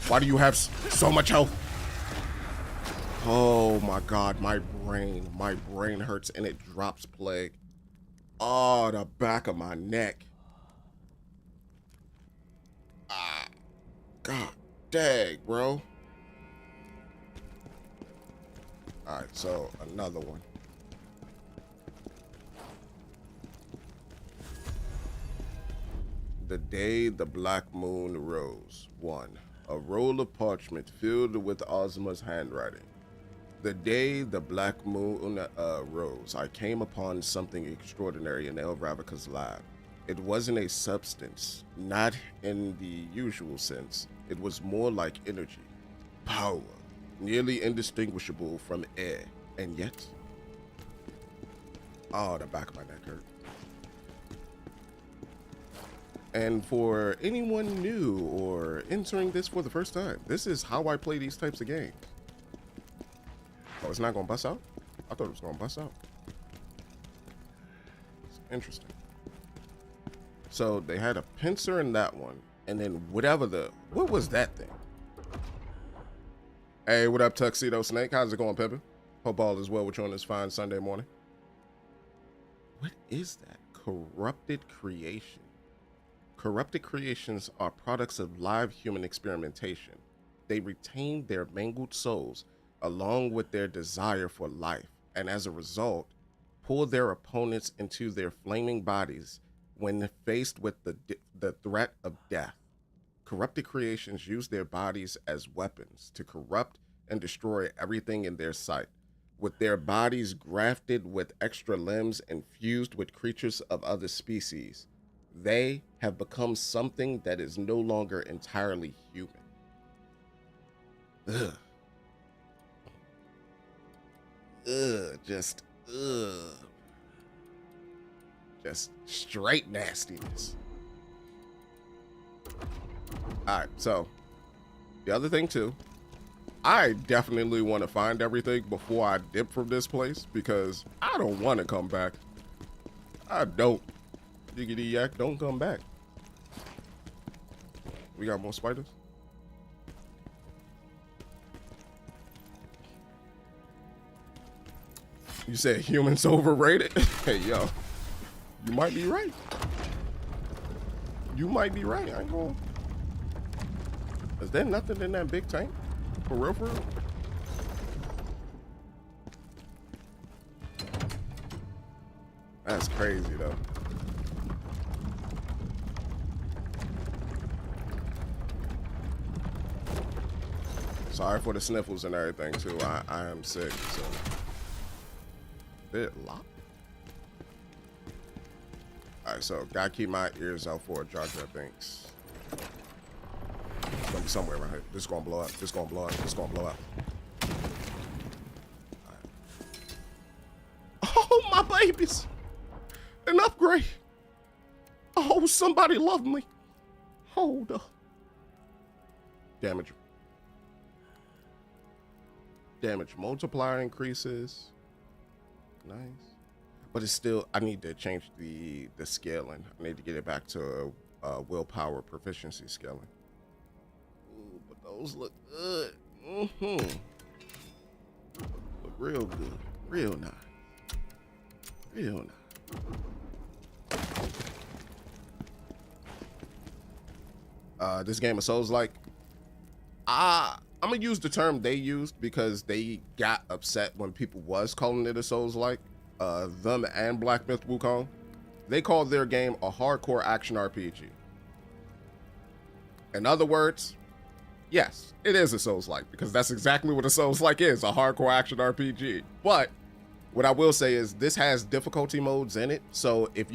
Why do you have so much health? Oh my God, my brain hurts and it drops plague. Oh, the back of my neck. God dang, bro. All right, so another one. The day the black moon rose. 1. A roll of parchment filled with Ozma's handwriting. The day the black moon rose, I came upon something extraordinary in El Ravika's lab. It wasn't a substance, not in the usual sense. It was more like energy, power, nearly indistinguishable from air. And yet, oh, the back of my neck hurt. And for anyone new or entering this for the first time, this is how I play these types of games. Oh, it's not gonna bust out? I thought it was gonna bust out. It's interesting. So they had a pincer in that one, and then what was that thing? Hey, what up, Tuxedo Snake? How's it going, Pippin? Hope all is well with you on this fine Sunday morning. What is that? Corrupted creation. Corrupted creations are products of live human experimentation. They retain their mangled souls along with their desire for life, and as a result, pull their opponents into their flaming bodies when faced with the threat of death. Corrupted creations use their bodies as weapons to corrupt and destroy everything in their sight, with their bodies grafted with extra limbs and fused with creatures of other species. They have become something that is no longer entirely human. Ugh. Just straight nastiness. All right, so the other thing too, I definitely want to find everything before I dip from this place because I don't want to come back. I don't. Diggity yak, don't come back. We got more spiders? You said humans overrated? Hey, yo, you might be right. You might be right. I ain't going. Is there nothing in that big tank? For real, for real? That's crazy, though. Sorry for the sniffles and everything, too. I am sick, so. Did it lock? Alright, so gotta keep my ears out for a Jar Jar Binks. It's gonna be somewhere around here. This is gonna blow up. This is gonna blow up. This is gonna blow up. Right. Oh, my babies! An upgrade! Oh, somebody love me. Hold up. Damage. Damage multiplier increases. Nice. But it's still, I need to change the scaling. I need to get it back to willpower proficiency scaling. Ooh, but those look good. Look real good. Real nice. Real nice. This game of Souls-like. I'm gonna use the term they used because they got upset when people was calling it a Souls-like. Them and Black Myth Wukong, they called their game a hardcore action RPG. In other words, yes, it is a Souls-like because that's exactly what a Souls-like is, a hardcore action RPG. But what I will say is this has difficulty modes in it. So if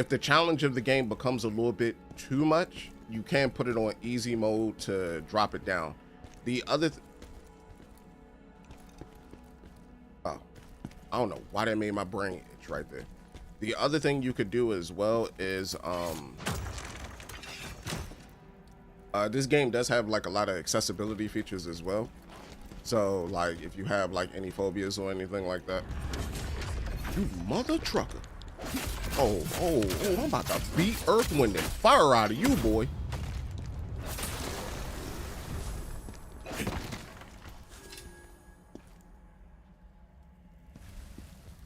the challenge of the game becomes a little bit too much, you can put it on easy mode to drop it down. The other I don't know why that made my brain itch right there. The other thing you could do as well is this game does have like a lot of accessibility features as well. So like if you have like any phobias or anything like that. You mother trucker. Oh, I'm about to beat earth, wind, and fire out of you, boy.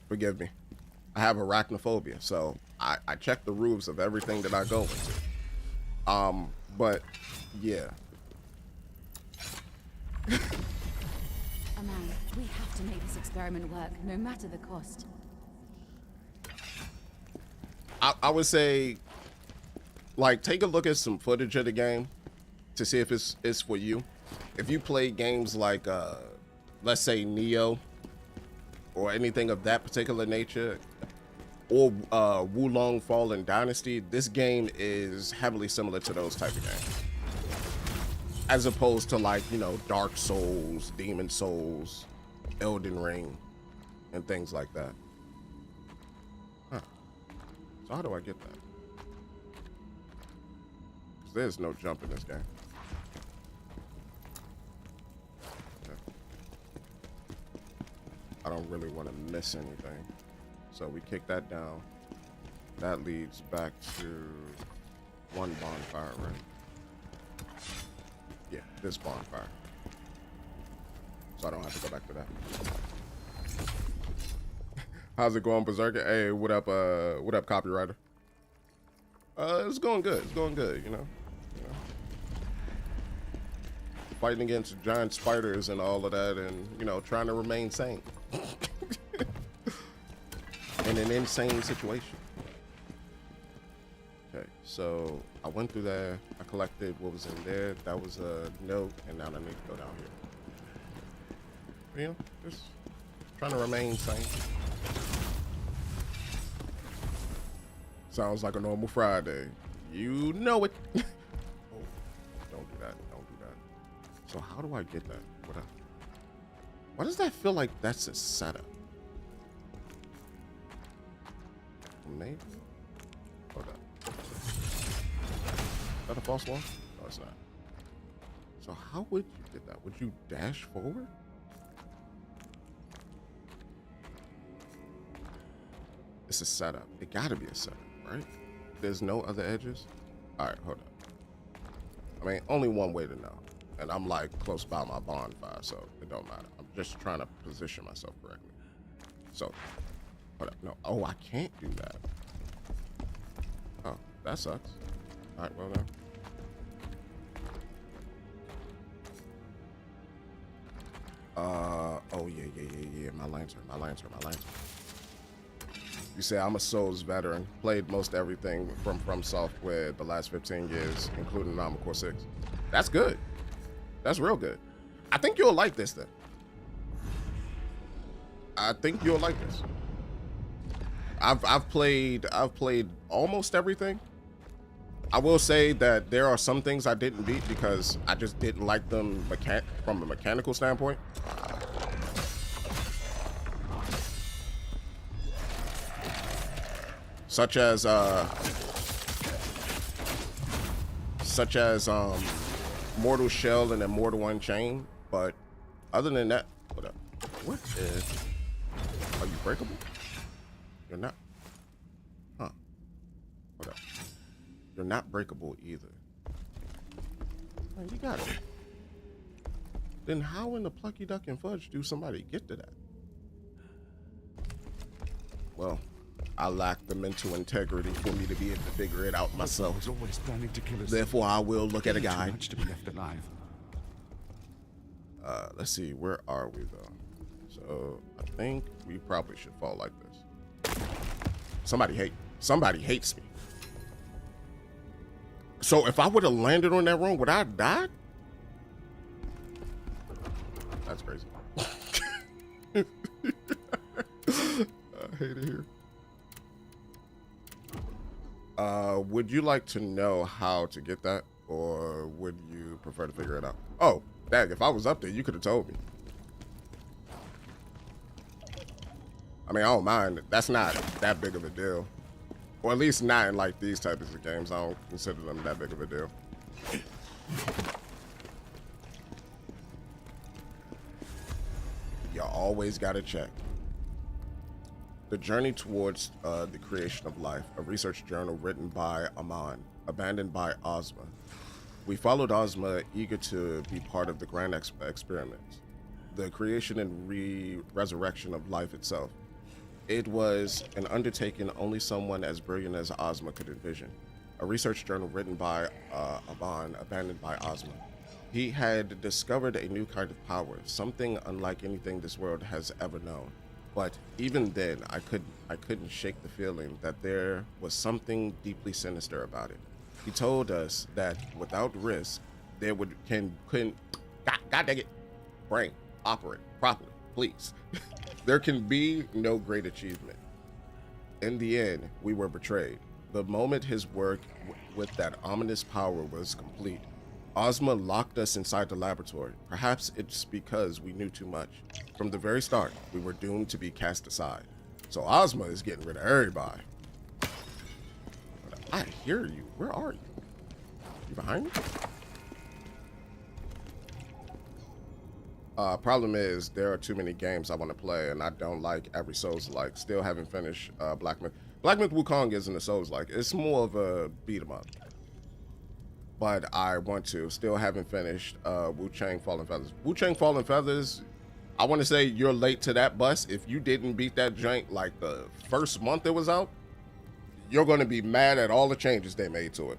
Forgive me. I have arachnophobia, so I check the roofs of everything that I go into. But Yeah. Amanda, we have to make this experiment work, no matter the cost. I would say, like, take a look at some footage of the game to see if it's for you. If you play games like, let's say Neo, or anything of that particular nature, or Wulong Fallen Dynasty, this game is heavily similar to those type of games. As opposed to, like, you know, Dark Souls, Demon Souls, Elden Ring, and things like that. Huh. So how do I get that? 'Cause there's no jump in this game. Okay. I don't really want to miss anything. So we kick that down. That leads back to one bonfire, right? Yeah, this bonfire. So I don't have to go back to that. How's it going, Berserker? Hey, what up, copywriter? It's going good. It's going good, you know. Fighting against giant spiders and all of that, and, you know, trying to remain sane. In an insane situation. Okay, so I went through there. I collected what was in there. That was a note, and now I need to go down here. You know, just trying to remain sane. Sounds like a normal Friday. You know it. Oh, don't do that. Don't do that. So how do I get that? Why does that feel like that's a setup? Maybe. Hold up. Is that a false one? No, it's not. So how would you get that? Would you dash forward? It's a setup. It gotta be a setup, right? There's no other edges? Alright, hold up. I mean, only one way to know. And I'm like close by my bonfire, so it don't matter. I'm just trying to position myself correctly. So, hold up. No. Oh, I can't do that. Oh, that sucks. Alright, well then. Oh yeah. My lantern. You say I'm a Souls veteran. Played most everything from Software the last 15 years, including Armored Core 6. That's good. That's real good. I think you'll like this then. I think you'll like this. I've played almost everything. I will say that there are some things I didn't beat because I just didn't like them from a mechanical standpoint. Such as Mortal Shell and Immortal Unchained, but other than that, what up? What is? Are you breakable? You're not. Huh. What up? You're not breakable either. Man, you got it. Then how in the Plucky Duck and Fudge do somebody get to that? Well, I lack the mental integrity for me to be able to figure it out myself. He's always planning to kill us. Therefore, I will look at a guide. Too much to be left alive. Let's see, where are we though? So I think we probably should fall like this. Somebody hates me. So if I would have landed on that wrong, would I have died? That's crazy. I hate it here. Would you like to know how to get that, or would you prefer to figure it out? Oh, dang, if I was up there, you could have told me. I mean, I don't mind. That's not that big of a deal. Or at least not in like these types of games. I don't consider them that big of a deal. You always gotta check. The Journey Towards the Creation of Life, a research journal written by Aman, abandoned by Ozma. We followed Ozma, eager to be part of the grand experiment, the creation and resurrection of life itself. It was an undertaking only someone as brilliant as Ozma could envision. a research journal written by Aban, abandoned by Ozma. He had discovered a new kind of power, something unlike anything this world has ever known. But even then, I couldn't shake the feeling that there was something deeply sinister about it. He told us that without risk, there couldn't God dang it, brain, operate properly, please. There can be no great achievement. In the end, we were betrayed. The moment his work with that ominous power was complete, Ozma locked us inside the laboratory. Perhaps it's because we knew too much. From the very start, we were doomed to be cast aside. So Ozma is getting rid of everybody. I hear you. Where are you? You behind me? Problem is, there are too many games I want to play, and I don't like every Souls-like. Still haven't finished Black Myth. Black Myth Wukong isn't a Souls-like. It's more of a beat-em-up. But I want to. Still haven't finished Wu-Chang Fallen Feathers. Wu-Chang Fallen Feathers, I want to say you're late to that bus. If you didn't beat that jank like the first month it was out, you're going to be mad at all the changes they made to it.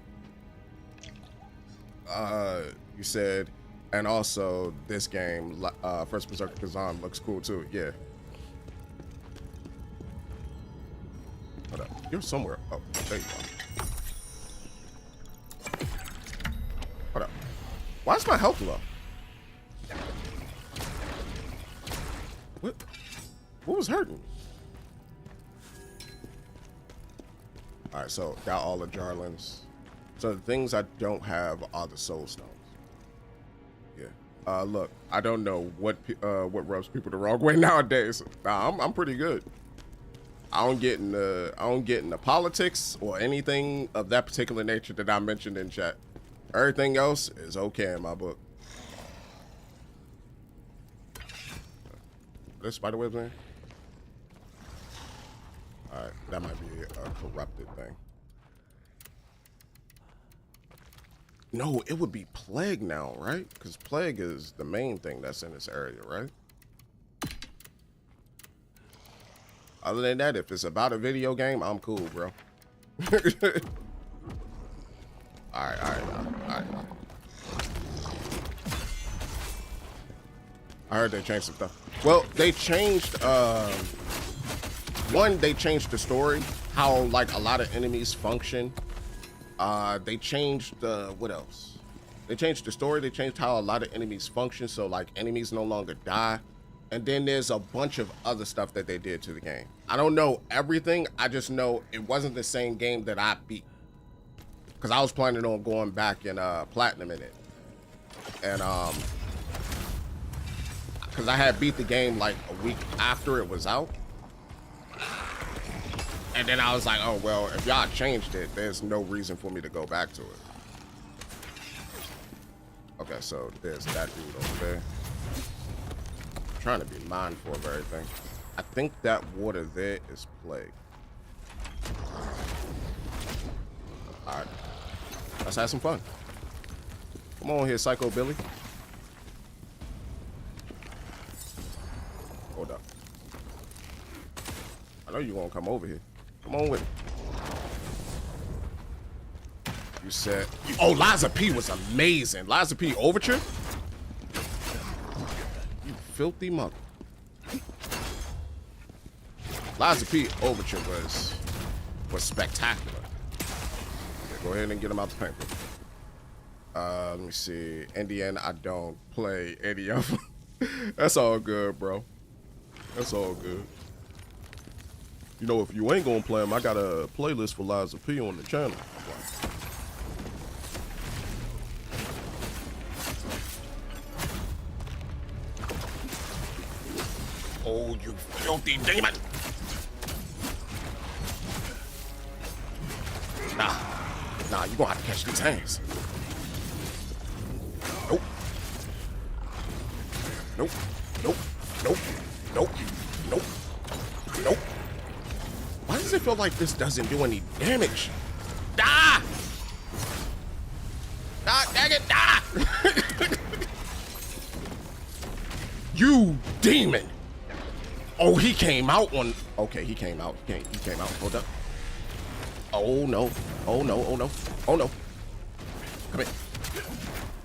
You said... And also, this game, First Berserker Khazan, looks cool too. Yeah. Hold up. You're somewhere. Oh, there you go. Hold up. Why is my health low? What was hurting? All right, so got all the Jarlins. So the things I don't have are the Soul Stones. Look, I don't know what rubs people the wrong way nowadays. Nah, I'm pretty good. I don't get in the politics or anything of that particular nature that I mentioned in chat. Everything else is okay in my book. This spiderwebs in? All right, that might be a corrupted thing. No, it would be Plague now, right? Because Plague is the main thing that's in this area, right? Other than that, if it's about a video game, I'm cool, bro. All right. I heard they changed some stuff. Well, they changed, they changed the story, how, like, a lot of enemies function. They changed what else? They changed the story. They changed how a lot of enemies function. So like enemies no longer die. And then there's a bunch of other stuff that they did to the game. I don't know everything. I just know it wasn't the same game that I beat. Cause I was planning on going back and platinum in it. And cause I had beat the game like a week after it was out. And then I was like, oh, well, if y'all changed it, there's no reason for me to go back to it. Okay, so there's that dude over there. I'm trying to be mindful of everything. I think that water there is Plague. All right, let's have some fun. Come on here, Psycho Billy. Hold up. I know you won't come over here. Come on with it. You said... Oh, Liza P was amazing. Liza P Overture? You filthy mother. Liza P Overture was spectacular. Okay, go ahead and get him out the paint. Let me see. In the end, I don't play any of them. That's all good, bro. That's all good. You know, if you ain't gonna play them, I got a playlist for Liza P on the channel. Oh, you filthy demon! Nah, you gonna have to catch these hands. Nope. Nope. Nope. Nope. Nope. Nope. Nope. Why does it feel like this doesn't do any damage? Ah! Ah, dang it! Ah! You demon! Oh, he came out on... Okay, he came out. He came out. Hold up. Oh no. Oh no. Oh no. Oh no. Come here.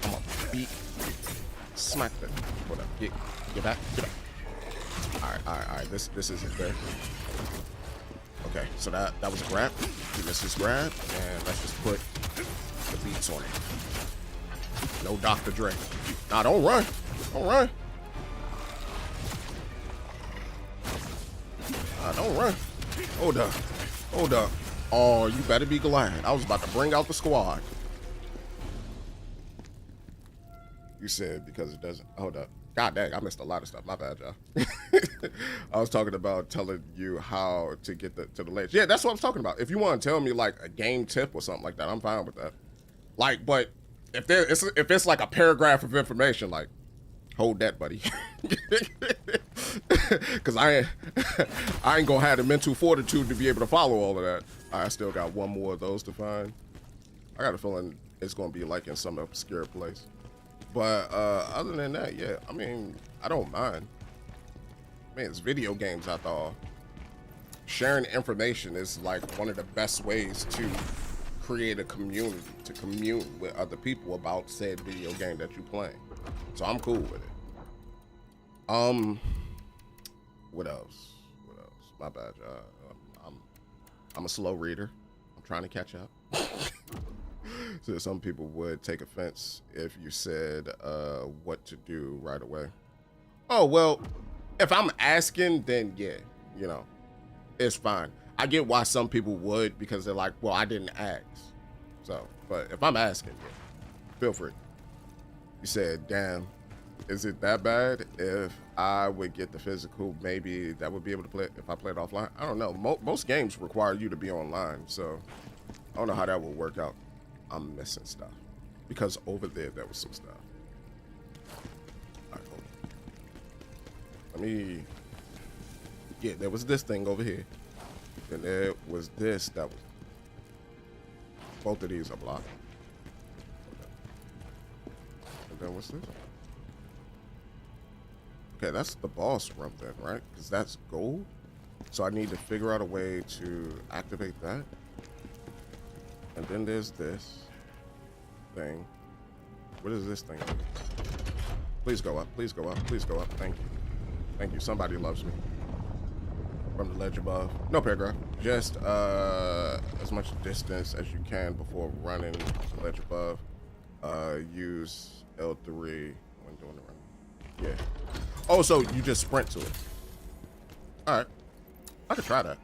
I'm gonna beat. Smack that. Hold up. Get back. Get back. Alright. This isn't fair. Okay, so that was a grab. We missed this grab, and let's just put the beats on it. No Dr. Dre. Nah, don't run. Don't run. Don't run. Hold up. Hold up. Oh, you better be glad. I was about to bring out the squad. You said because it doesn't. Hold up. God dang, I missed a lot of stuff. My bad, y'all. I was talking about telling you how to get to the ledge. Yeah, that's what I was talking about. If you want to tell me like a game tip or something like that, I'm fine with that. Like, but if it's like a paragraph of information, like, hold that, buddy. Because I ain't gonna have the mental fortitude to be able to follow all of that. I still got one more of those to find. I got a feeling it's gonna be like in some obscure place. But other than that, yeah, I mean, I don't mind. Man, it's video games after all. Sharing information is like one of the best ways to create a community, to commune with other people about said video game that you're playing. So I'm cool with it. What else? What else? My bad, y'all. I'm a slow reader. I'm trying to catch up. So some people would take offense if you said what to do right away. Oh, well, if I'm asking, then yeah, you know, it's fine. I get why some people would, because they're like, well, I didn't ask. So, but if I'm asking, yeah, feel free. You said, damn, is it that bad? If I would get the physical, maybe that would be able to play it if I played offline. I don't know. Most games require you to be online, so I don't know how that would work out. I'm missing stuff because over there was some stuff. All right, hold on. Let me. Yeah, there was this thing over here, and there was this that was. Both of these are blocked. And then what's this? Okay, that's the boss room then, right? Because that's gold. So I need to figure out a way to activate that. And then there's this thing. What is this thing? Please go up. Please go up. Please go up. Thank you. Thank you. Somebody loves me. From the ledge above. No paragraph. Just as much distance as you can before running to the ledge above. Use L3 when doing the run. Yeah. Oh, so you just sprint to it. All right. I could try that.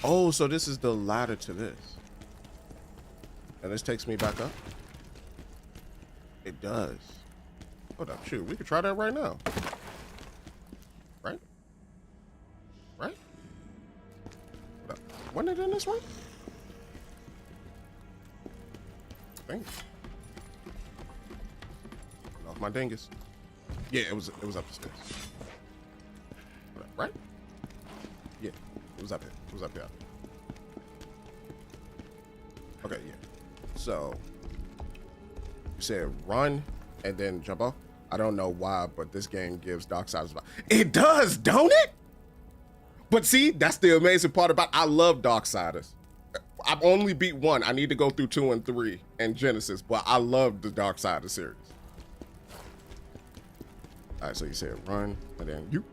Oh, so this is the ladder to this. And this takes me back up? It does. Hold up, shoot, we could try that right now. Right? Right? Hold up. Wasn't it in this one? Dang. Off my dingus. Yeah, it was up the stairs. Hold up, right? Yeah, it was up here. It was up here. Okay, yeah. So, you said run and then jump off? I don't know why, but this game gives Darksiders. It does, don't it? But see, that's the amazing part about I love Darksiders. I've only beat 1. I need to go through 2 and 3 and Genesis, but I love the Darksiders series. All right, so you said run and then you.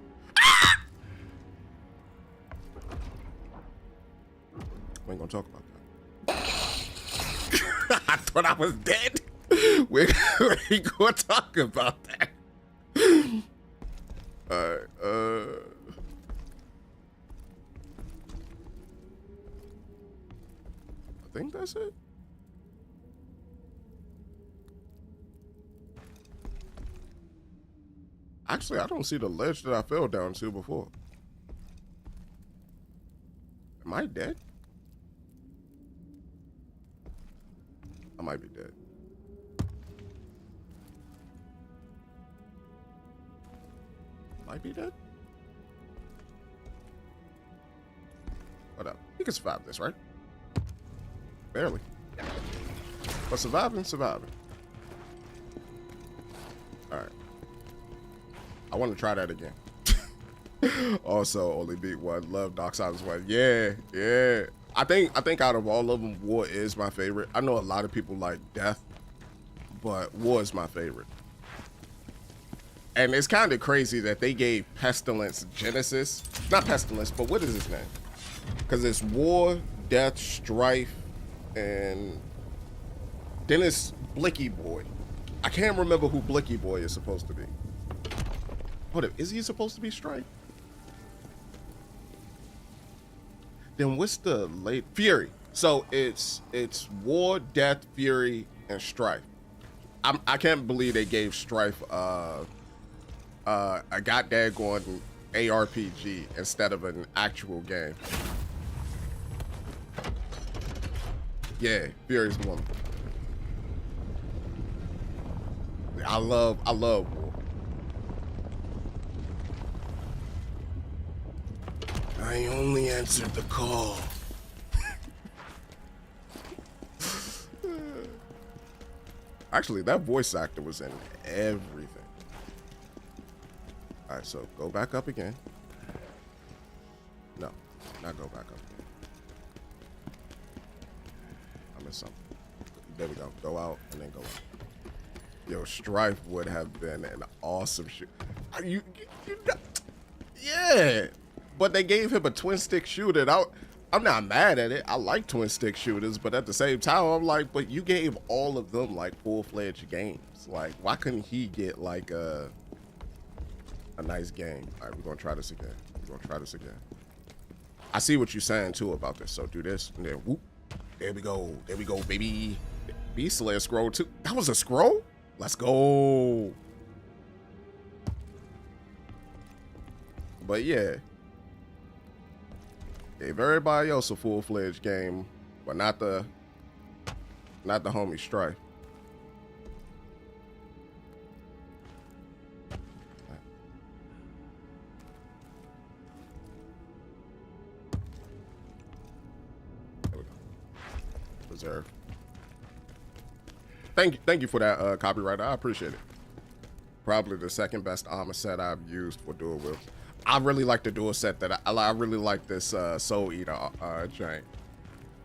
We ain't gonna talk about that. I thought I was dead. We ain't gonna talk about that. Alright, I think that's it. Actually, I don't see the ledge that I fell down to before. Am I dead? I might be dead. Might be dead? What up? You can survive this, right? Barely. But surviving. Alright. I want to try that again. Also, only beat one. Love Darksiders 1. Yeah, yeah. I think out of all of them, War is my favorite. I know a lot of people like Death, but War is my favorite. And it's kind of crazy that they gave Pestilence Genesis. Not Pestilence, but what is his name? Because it's War, Death, Strife, and then it's Blicky Boy. I can't remember who Blicky Boy is supposed to be. Hold up, is he supposed to be Strife? Then what's the late Fury? So it's War, Death, Fury, and Strife. I can't believe they gave Strife a goddamn ARPG instead of an actual game. Yeah, Fury's the one. I love War. I only answered the call. Actually, that voice actor was in everything. All right, so go back up again. No, not go back up again. I missed something. There we go. Go out and then go up. Yo, Strife would have been an awesome shoot. Are you yeah, but they gave him a twin stick shooter. I'm not mad at it. I like twin stick shooters, but at the same time, I'm like, but you gave all of them like full-fledged games. Like, why couldn't he get like a nice game? All right, we're gonna try this again. I see what you're saying too about this. So do this, and then whoop. There we go. There we go, baby. Beast Slayer scroll too. That was a scroll? Let's go. But yeah. Gave everybody else a full-fledged game, but not the homie Strife. There we go. Reserve. Thank you for that copyright. I appreciate it. Probably the second best armor set I've used for dual wield. I really like the dual set that I really like this Soul Eater giant.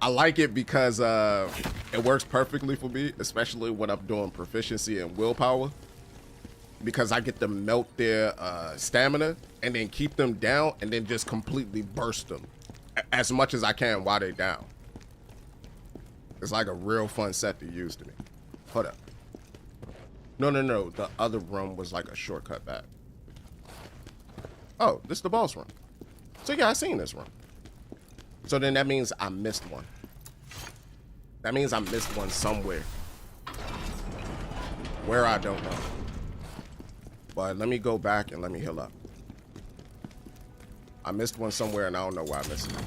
I like it because it works perfectly for me, especially when I'm doing proficiency and willpower, because I get to melt their stamina and then keep them down and then just completely burst them as much as I can while they're down. It's like a real fun set to use to me. Hold up. No. The other room was like a shortcut back. Oh, this is the boss room. So yeah, I seen this room. So then that means I missed one. That means I missed one somewhere. Where I don't know. But let me go back and let me heal up. I missed one somewhere and I don't know why I missed it.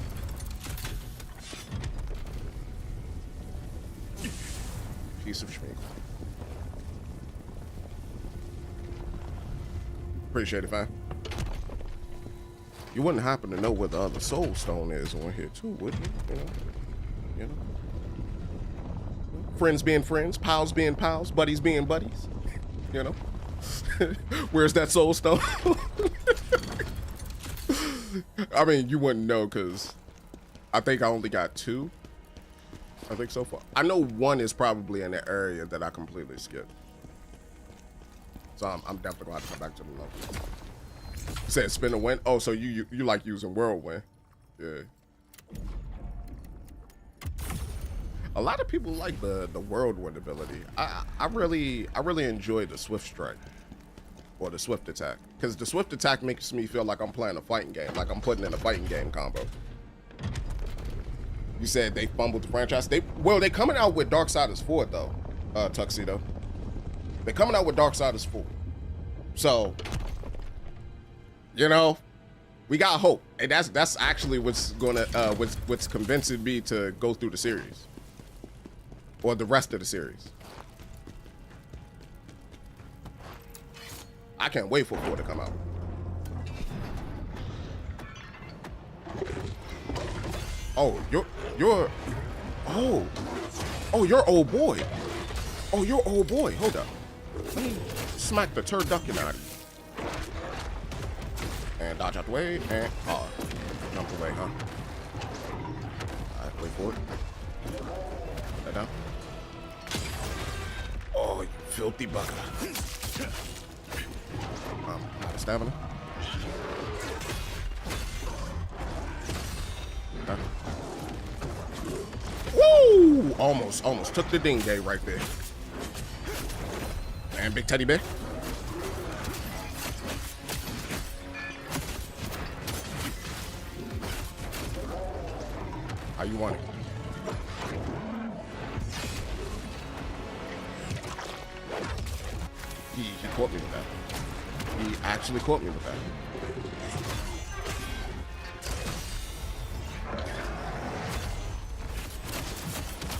Piece of schmeck. Appreciate it, fam. You wouldn't happen to know where the other soul stone is on here too, would you? You know. Friends being friends, pals being pals, buddies being buddies. You know. Where's that soul stone? I mean, you wouldn't know because I think I only got 2. I think so far. I know one is probably in the area that I completely skipped. So I'm definitely going to have to come back to the level. Said spin a win. Oh, so you like using whirlwind? Yeah. A lot of people like the whirlwind ability. I really enjoy the swift strike or the swift attack, because the swift attack makes me feel like I'm playing a fighting game, like I'm putting in a fighting game combo. You said they fumbled the franchise. They coming out with Darksiders 4 though, Tuxedo. They're coming out with Darksiders 4. So, you know, we got hope, and that's actually what's gonna what's convincing me to go through the series or the rest of the series. I can't wait for 4 to come out. Oh, you're you're old boy. Oh, you're old boy. Hold up. Let me smack the turducken out of you. And And dodge out the way, and jump away, huh? Alright, wait for it. That down. Oh, you filthy bugger. Out of stamina. Okay. Woo! Almost took the ding day right there. And big teddy bear. How you want it? He caught me with that. He actually caught me with that.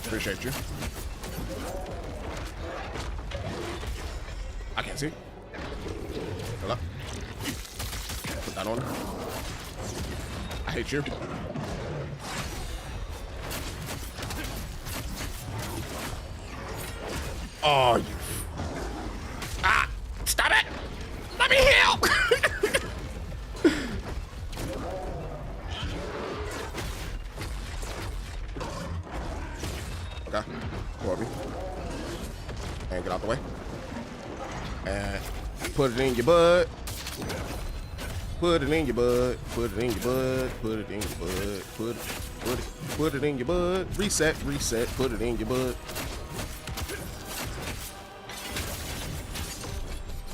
Appreciate you. I can't see. Hello? Put that on. I hate you. Oh, you. Ah! Stop it! Let me heal! Okay. Corby. And get out the way. And put it in your butt. Put it in your butt. Put it in your butt. Put it in your butt. Put it in your butt. Reset. Put it in your butt.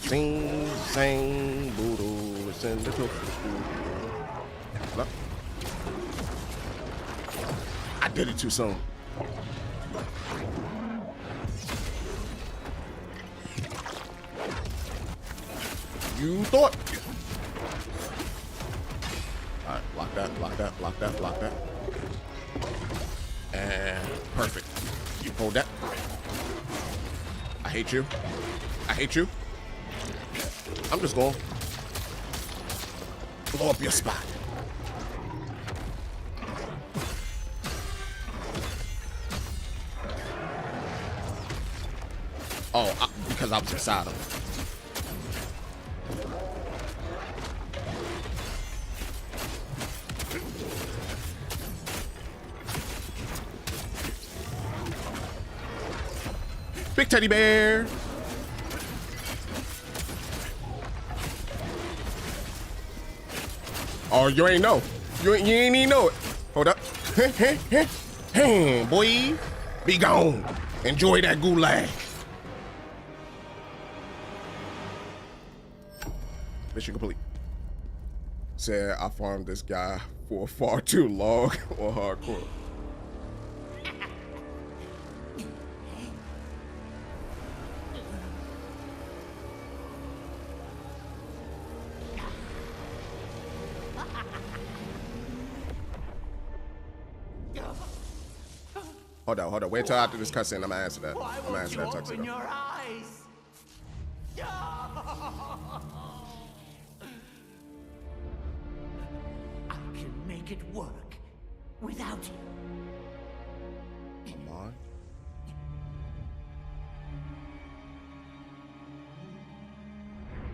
Sing, sang, boodle, it's in the tofu. No. I did it too soon. You thought. All right, lock that. And perfect. You hold that. I hate you. I'm just going to blow up your spot. Oh, because I was inside of him. Big teddy bear. Oh, you ain't know. You ain't even know it. Hold up. Hey, boy. Be gone. Enjoy that gulag. Mission complete. Said I farmed this guy for far too long or hardcore. Hold on. Wait till after this cutscene. I'm gonna answer that. I'm gonna answer that tuxedo. Open your eyes. I can make it work without you. Come on.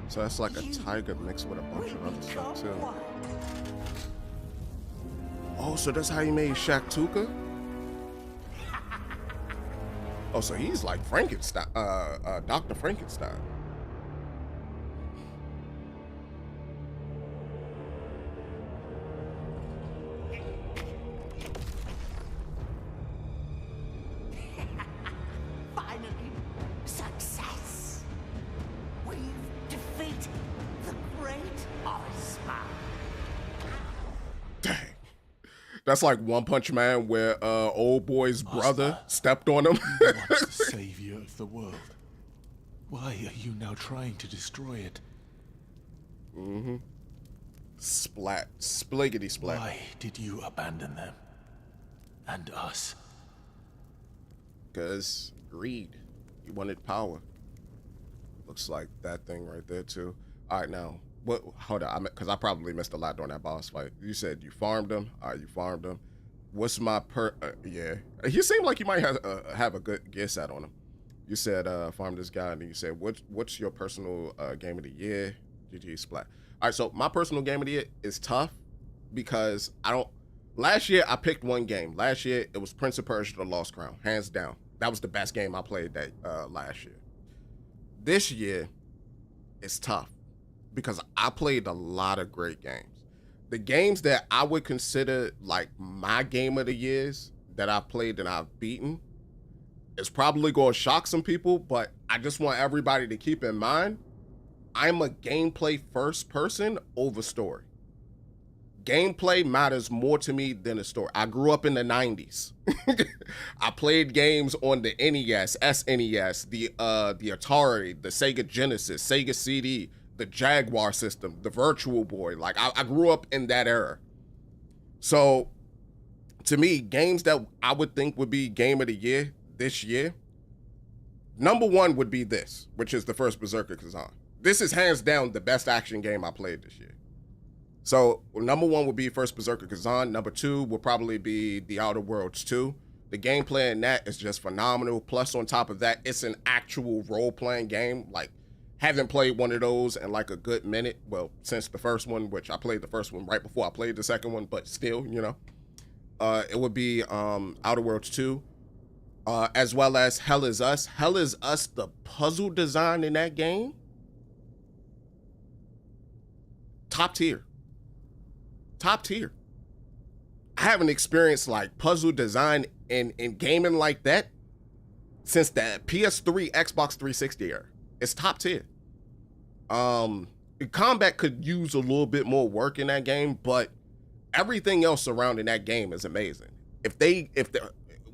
So that's like a tiger mixed with a bunch of other stuff too. Oh, so that's how you made Shaktuka? Oh, so he's like Frankenstein, Dr. Frankenstein. Finally, success. We've defeated the great Ozma. Dang. That's like One Punch Man where old boy's brother stepped on him. Once the savior of the world. Why are you now trying to destroy it? Mm-hmm. Splat. Spliggity splat. Why did you abandon them? And us? Because greed. You wanted power. Looks like that thing right there too. All right, now. What? Hold on, because I probably missed a lot during that boss fight. You said you farmed him. All right, you farmed him. What's my yeah. He seemed like you might have a good guess out on him. You said farm this guy, and you said what's your personal game of the year? GG splat. All right, so my personal game of the year is tough because last year I picked one game. Last year it was Prince of Persia: The Lost Crown, hands down. That was the best game I played that last year. This year it's tough because I played a lot of great games. The games that I would consider like my game of the years that I've played and I've beaten is probably going to shock some people, but I just want everybody to keep in mind, I'm a gameplay first person over story. Gameplay matters more to me than a story. I grew up in the 90s. I played games on the NES, SNES, the Atari, the Sega Genesis, Sega CD, the Jaguar system, the Virtual Boy. Like I grew up in that era. So to me, games that I would think would be game of the year this year, number one would be this, which is the First Berserker Khazan. This is hands down the best action game I played this year. So number one would be First Berserker Khazan. Number two will probably be The Outer Worlds 2. The gameplay in that is just phenomenal. Plus on top of that, it's an actual role-playing game. Like, haven't played one of those in like a good minute. Well, since the first one, which I played the first one right before I played the second one, but still, you know. It would be Outer Worlds 2. As well as Hell Is Us. Hell Is Us, the puzzle design in that game, top tier. Top tier. I haven't experienced like puzzle design in gaming like that since the PS3, Xbox 360 era. It's top tier. Combat could use a little bit more work in that game, but everything else surrounding that game is amazing.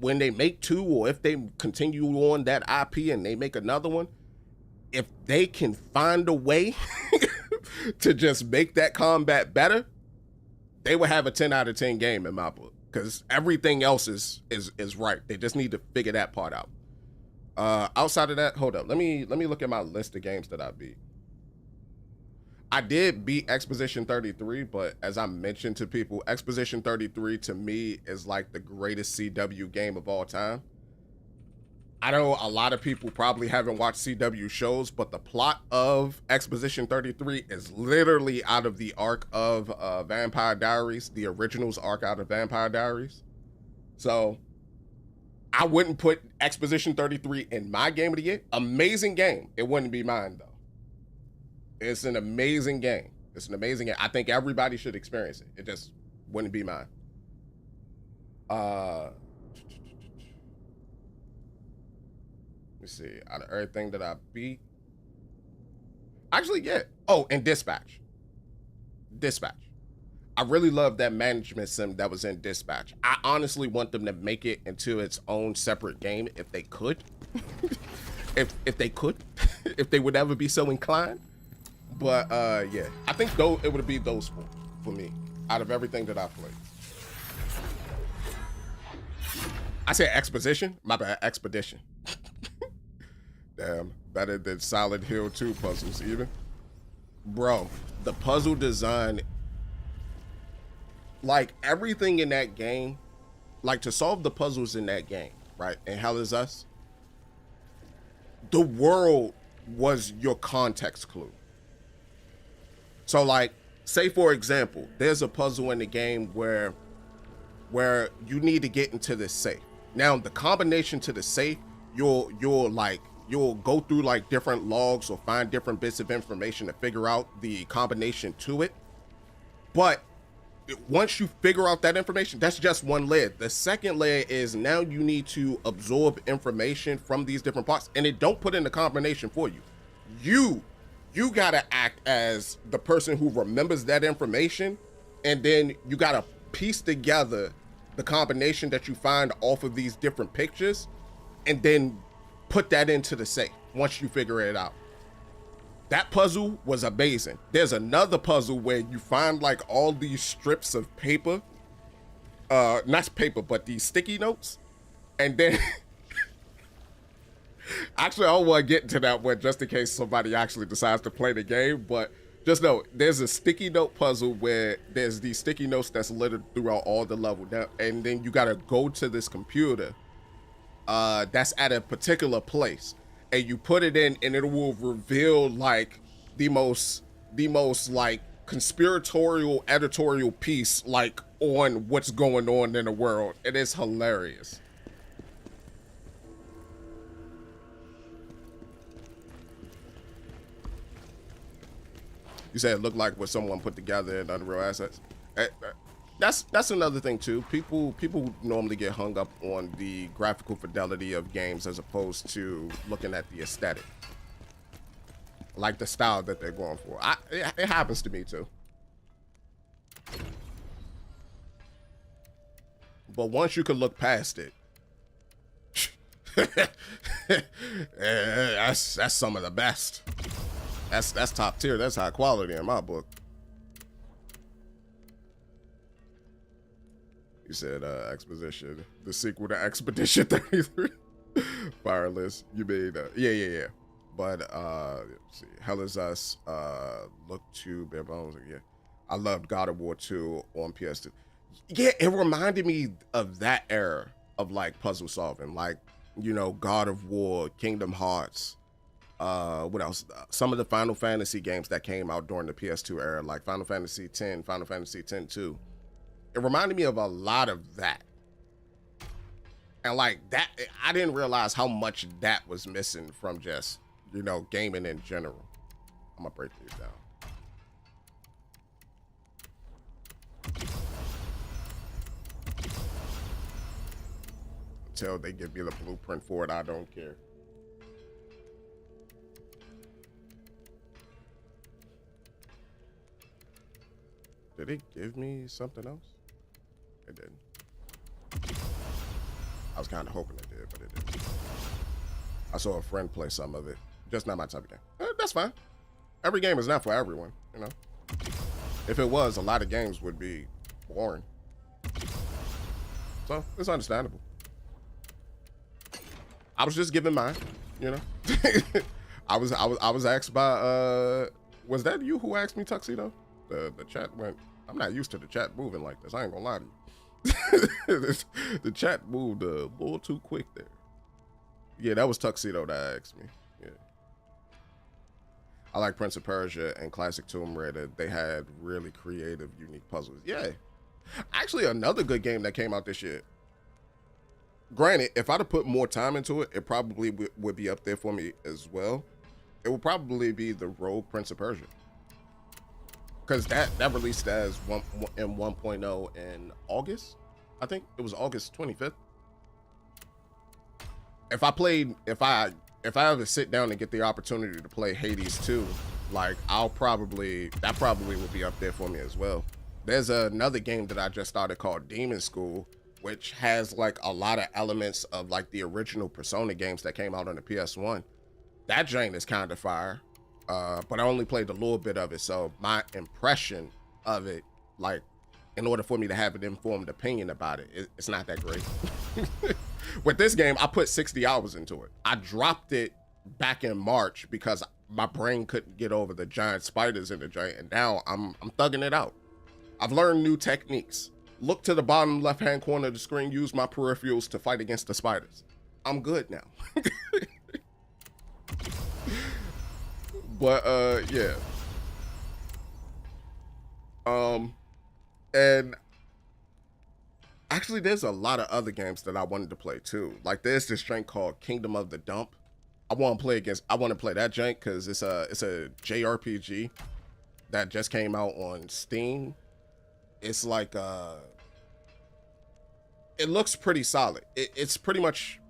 When they make two, or if they continue on that IP and they make another one, if they can find a way to just make that combat better, they would have a 10 out of 10 game in my book, because everything else is right. They just need to figure that part out. Outside of that, hold up. Let me look at my list of games that I beat. I did beat Exposition 33, but as I mentioned to people, Exposition 33 to me is like the greatest CW game of all time. I know a lot of people probably haven't watched CW shows, but the plot of Exposition 33 is literally out of the arc of Vampire Diaries, the originals arc out of Vampire Diaries. So I wouldn't put Exposition 33 in my game of the year. Amazing game. It wouldn't be mine though. It's an amazing game. It's an amazing game. I think everybody should experience it. It just wouldn't be mine. Let me see. Out of everything that I beat. Actually, yeah. Oh, and Dispatch. Dispatch. I really love that management sim that was in Dispatch. I honestly want them to make it into its own separate game if they could. if they could. If they would ever be so inclined. But yeah, I think though it would be those four for me out of everything that I played. I said Exposition, my bad, Expedition. Damn, better than Silent Hill 2 puzzles even. Bro, the puzzle design, like everything in that game, like to solve the puzzles in that game, right? And Hell Is Us, the world was your context clue. So like, say for example, there's a puzzle in the game where you need to get into this safe. Now the combination to the safe, you'll go through like different logs or find different bits of information to figure out the combination to it. But once you figure out that information, that's just one layer. The second layer is now you need to absorb information from these different parts, and it don't put in the combination for you. You gotta act as the person who remembers that information, and then you gotta piece together the combination that you find off of these different pictures, and then put that into the safe once you figure it out. That puzzle was amazing. There's another puzzle where you find like all these strips of paper, not paper, but these sticky notes, and then actually, I don't want to get into that one just in case somebody actually decides to play the game, but just know there's a sticky note puzzle where there's these sticky notes that's littered throughout all the level. Now, and then you got to go to this computer that's at a particular place, and you put it in, and it will reveal like the most like conspiratorial editorial piece like on what's going on in the world. It is hilarious. You said it looked like what someone put together in Unreal Assets. That's another thing too. People normally get hung up on the graphical fidelity of games as opposed to looking at the aesthetic, like the style that they're going for. It happens to me too. But once you can look past it, that's some of the best. That's top tier. That's high quality in my book. You said Exposition, the sequel to Expedition 33. Fireless. You made yeah. But let's see. Hell Is Us, Look to Bare Bones. Yeah. I loved God of War 2 on PS2. Yeah, it reminded me of that era of like puzzle solving, like, you know, God of War, Kingdom Hearts. What else? Some of the Final Fantasy games that came out during the PS2 era, like Final Fantasy X, Final Fantasy X-2. It reminded me of a lot of that. And like that, I didn't realize how much that was missing from just, you know, gaming in general. I'm gonna break these down. Until they give me the blueprint for it, I don't care. Did it give me something else? It didn't. I was kind of hoping it did, but it didn't. I saw a friend play some of it. Just not my type of game. That's fine. Every game is not for everyone, you know? If it was, a lot of games would be boring. So, it's understandable. I was just giving mine, you know? I was asked by, was that you who asked me, Tuxedo? The chat went, I'm not used to the chat moving like this. I ain't gonna lie to you. The chat moved a little too quick there. Yeah, that was Tuxedo that asked me. Yeah. I like Prince of Persia and Classic Tomb Raider. They had really creative, unique puzzles. Yeah. Actually, another good game that came out this year. Granted, if I'd have put more time into it, it probably would be up there for me as well. It would probably be the Rogue Prince of Persia. Because that released as 1.0 in August. I think it was August 25th. If I ever sit down and get the opportunity to play Hades 2, like that probably would be up there for me as well. There's another game that I just started called Demon School, which has like a lot of elements of like the original Persona games that came out on the PS1. That joint is kind of fire. But I only played a little bit of it, so my impression of it, like, in order for me to have an informed opinion about it, it's not that great. With this game, I put 60 hours into it. I dropped it back in March because my brain couldn't get over the giant spiders in the giant, and now I'm thugging it out. I've learned new techniques. Look to the bottom left-hand corner of the screen, use my peripherals to fight against the spiders. I'm good now. But yeah. And actually there's a lot of other games that I wanted to play too. Like there's this drink called Kingdom of the Dump. I want to play that drink because it's a JRPG that just came out on Steam. It's like it looks pretty solid. It's pretty much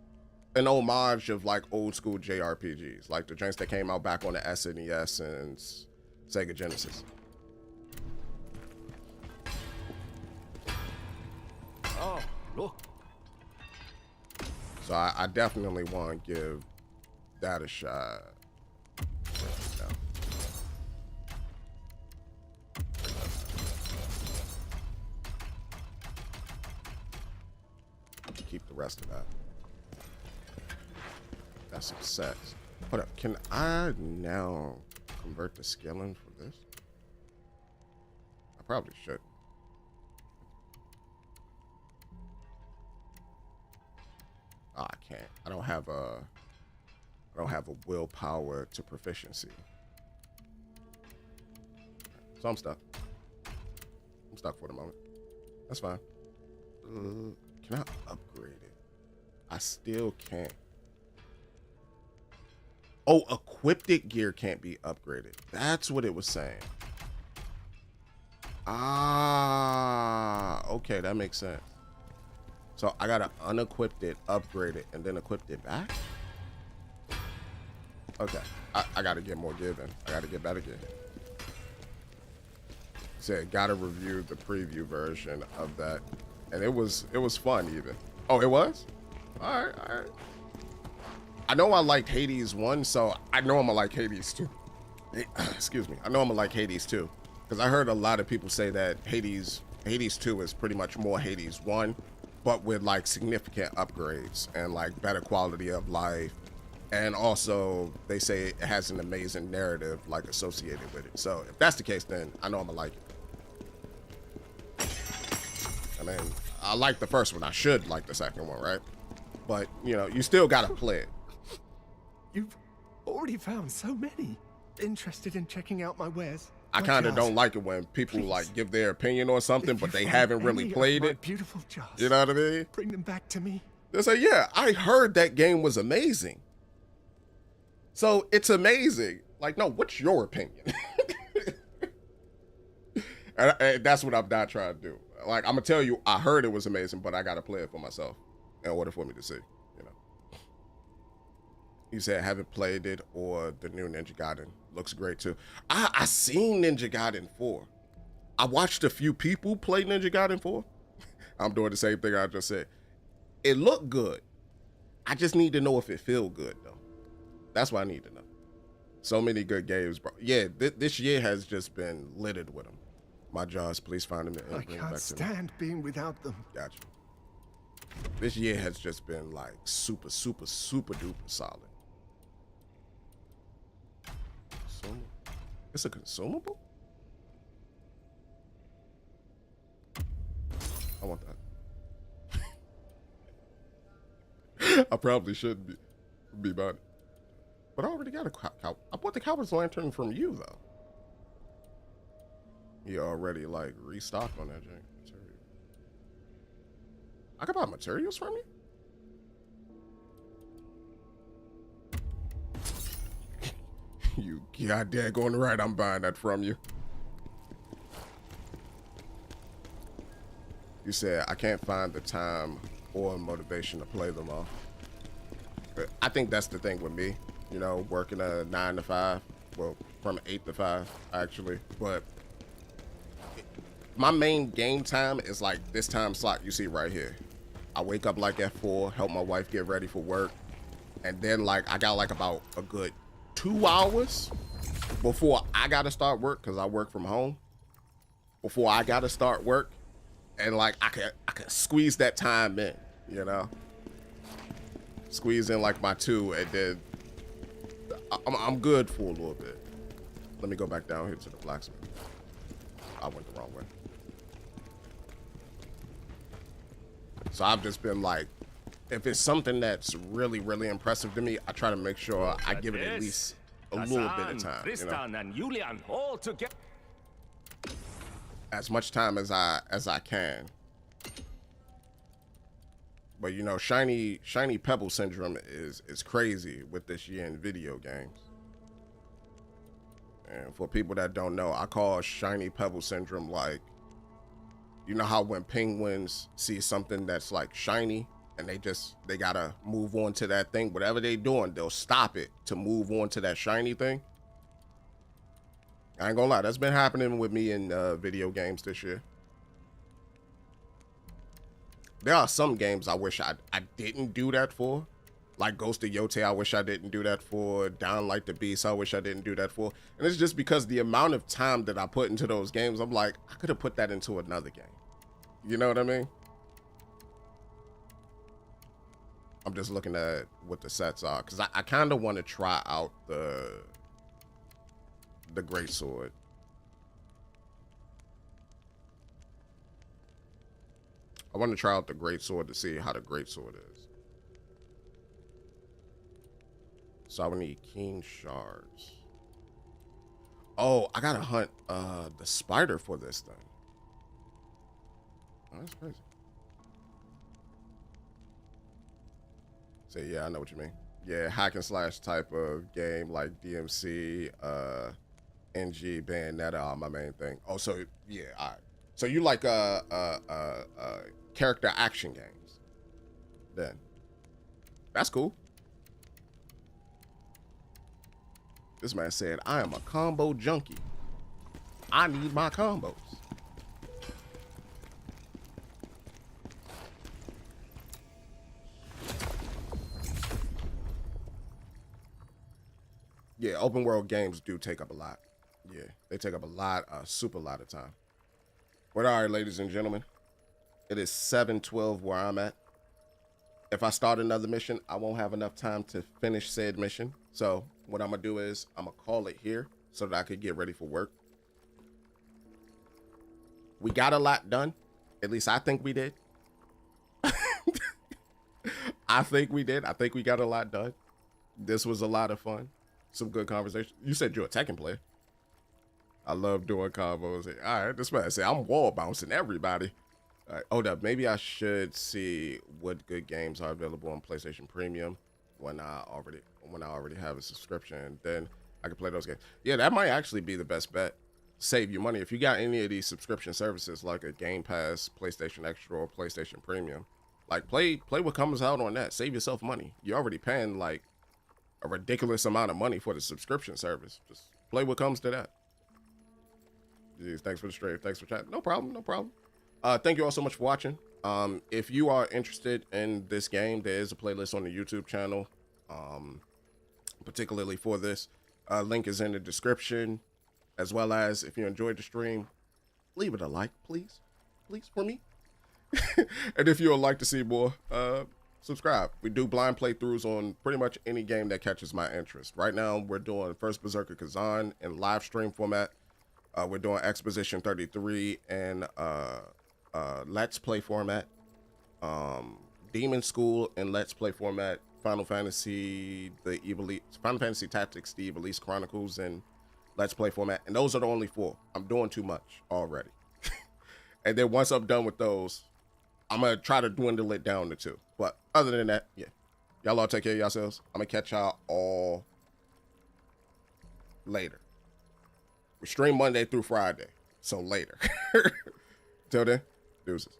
an homage of like old school JRPGs, like the drinks that came out back on the SNES and Sega Genesis. Oh, look. So I definitely want to give that a shot. Keep the rest of that. That's some sex. Hold up, can I now convert the scaling for this? I probably should. Oh, I can't. I don't have a willpower to proficiency. Some stuff. stuck for the moment. That's fine. Can I upgrade it? I still can't. Oh, equipped gear can't be upgraded. That's what it was saying. Ah, okay, that makes sense. So I gotta unequip it, upgrade it, and then equip it back? Okay, I gotta get more gear then. I gotta get better gear. Said gotta review the preview version of that. And it was fun even. Oh, it was? All right. I know I liked Hades 1, so I know I'm gonna like Hades 2. Excuse me. I know I'm gonna like Hades 2. Because I heard a lot of people say that Hades 2 is pretty much more Hades 1, but with like significant upgrades and like better quality of life. And also they say it has an amazing narrative like associated with it. So if that's the case, then I know I'm gonna like it. I mean, I like the first one. I should like the second one, right? But you know, you still gotta play it. You've already found so many. Interested in checking out my wares? I kind of don't like it when people like give their opinion on something, but they haven't really played it. Beautiful jars, you know what I mean? Bring them back to me. They say, yeah, I heard that game was amazing. So it's amazing. Like, no, what's your opinion? and that's what I'm not trying to do. Like, I'm gonna tell you, I heard it was amazing, but I gotta play it for myself in order for me to see. You know. You said haven't played it, or the new Ninja Gaiden looks great too. I seen Ninja Gaiden 4. I watched a few people play Ninja Gaiden 4. I'm doing the same thing I just said. It looked good. I just need to know if it feel good though. That's what I need to know. So many good games, bro. Yeah, this year has just been littered with them. My jaws, please find them and bring them back to me. I can't stand being without them. Gotcha. This year has just been like super duper solid. It's a consumable? I want that. I probably shouldn't be buying it. But I already got a cow. I bought the Cowboy's Lantern from you though. You already like restocked on that material. I can buy materials from you? You goddamn going right, I'm buying that from you. You said, I can't find the time or motivation to play them all. But I think that's the thing with me, you know, working a 9 to 5, well, from 8 to 5, actually. But my main game time is like this time slot you see right here. I wake up like at 4, help my wife get ready for work. And then like, I got like about a good 2 hours before I gotta start work, because I work from home. Before I gotta start work, and like I could squeeze that time in, you know, squeeze in like my 2, and then I'm good for a little bit. Let me go back down here to the blacksmith. I went the wrong way. So I've just been like, if it's something that's really impressive to me, I try to make sure I give it at least a little bit of time. Tristan and Julian all together. As much time as I can. But you know, shiny pebble syndrome is crazy with this year in video games. And for people that don't know, I call shiny pebble syndrome like, you know how when penguins see something that's like shiny and they gotta move on to that thing, whatever they doing, they'll stop it to move on to that shiny thing. I ain't gonna lie, that's been happening with me in video games this year. There are some games I wish I didn't do that for. Like Ghost of Yote, I wish I didn't do that for. Down Like the Beast, I wish I didn't do that for. And it's just because the amount of time that I put into those games, I'm like, I could have put that into another game. You know what I mean? I'm just looking at what the sets are, because I kind of want to try out the greatsword. I want to try out the greatsword to see how the greatsword is. So I would need keen shards. Oh, I gotta hunt the spider for this thing. Oh, that's crazy. So yeah, I know what you mean. Yeah, hack and slash type of game like DMC, NG, Bayonetta are my main thing. Oh, so yeah, all right. So you like character action games? Then that's cool. This man said, "I am a combo junkie. I need my combos." Yeah, open world games do take up a lot. Yeah, they take up a super lot of time. But all right, ladies and gentlemen, it is 7:12 where I'm at. If I start another mission, I won't have enough time to finish said mission. So what I'm gonna do is I'm gonna call it here so that I could get ready for work. We got a lot done. At least I think we did. I think we did. I think we got a lot done. This was a lot of fun. Some good conversation. You said you're a Tekken player. I love doing combos. All right, this man said I'm wall bouncing everybody. All right, hold up. Maybe I should see what good games are available on PlayStation Premium when I already have a subscription. Then I can play those games. Yeah, that might actually be the best bet. Save you money if you got any of these subscription services like a Game Pass, PlayStation Extra, or PlayStation Premium. Like play what comes out on that. Save yourself money. You're already paying like a ridiculous amount of money for the subscription service. Just play what comes to that. Jeez, thanks for the stream. Thanks for chatting. No problem. No problem. Thank you all so much for watching. If you are interested in this game, there is a playlist on the YouTube channel, particularly for this. Link is in the description, as well as if you enjoyed the stream, leave it a like, please. Please, for me. And if you would like to see more, subscribe. We do blind playthroughs on pretty much any game that catches my interest. Right now, we're doing First Berserker Khazan in live stream format. We're doing Exposition 33 and Let's Play format. Demon School and Let's Play format. Final Fantasy Tactics, the Evilise Chronicles, and Let's Play format. And those are the only 4. I'm doing too much already. And then once I'm done with those, I'm going to try to dwindle it down to 2. But other than that, yeah. Y'all all take care of yourselves. I'm going to catch y'all all later. We stream Monday through Friday. So later. Till then, deuces.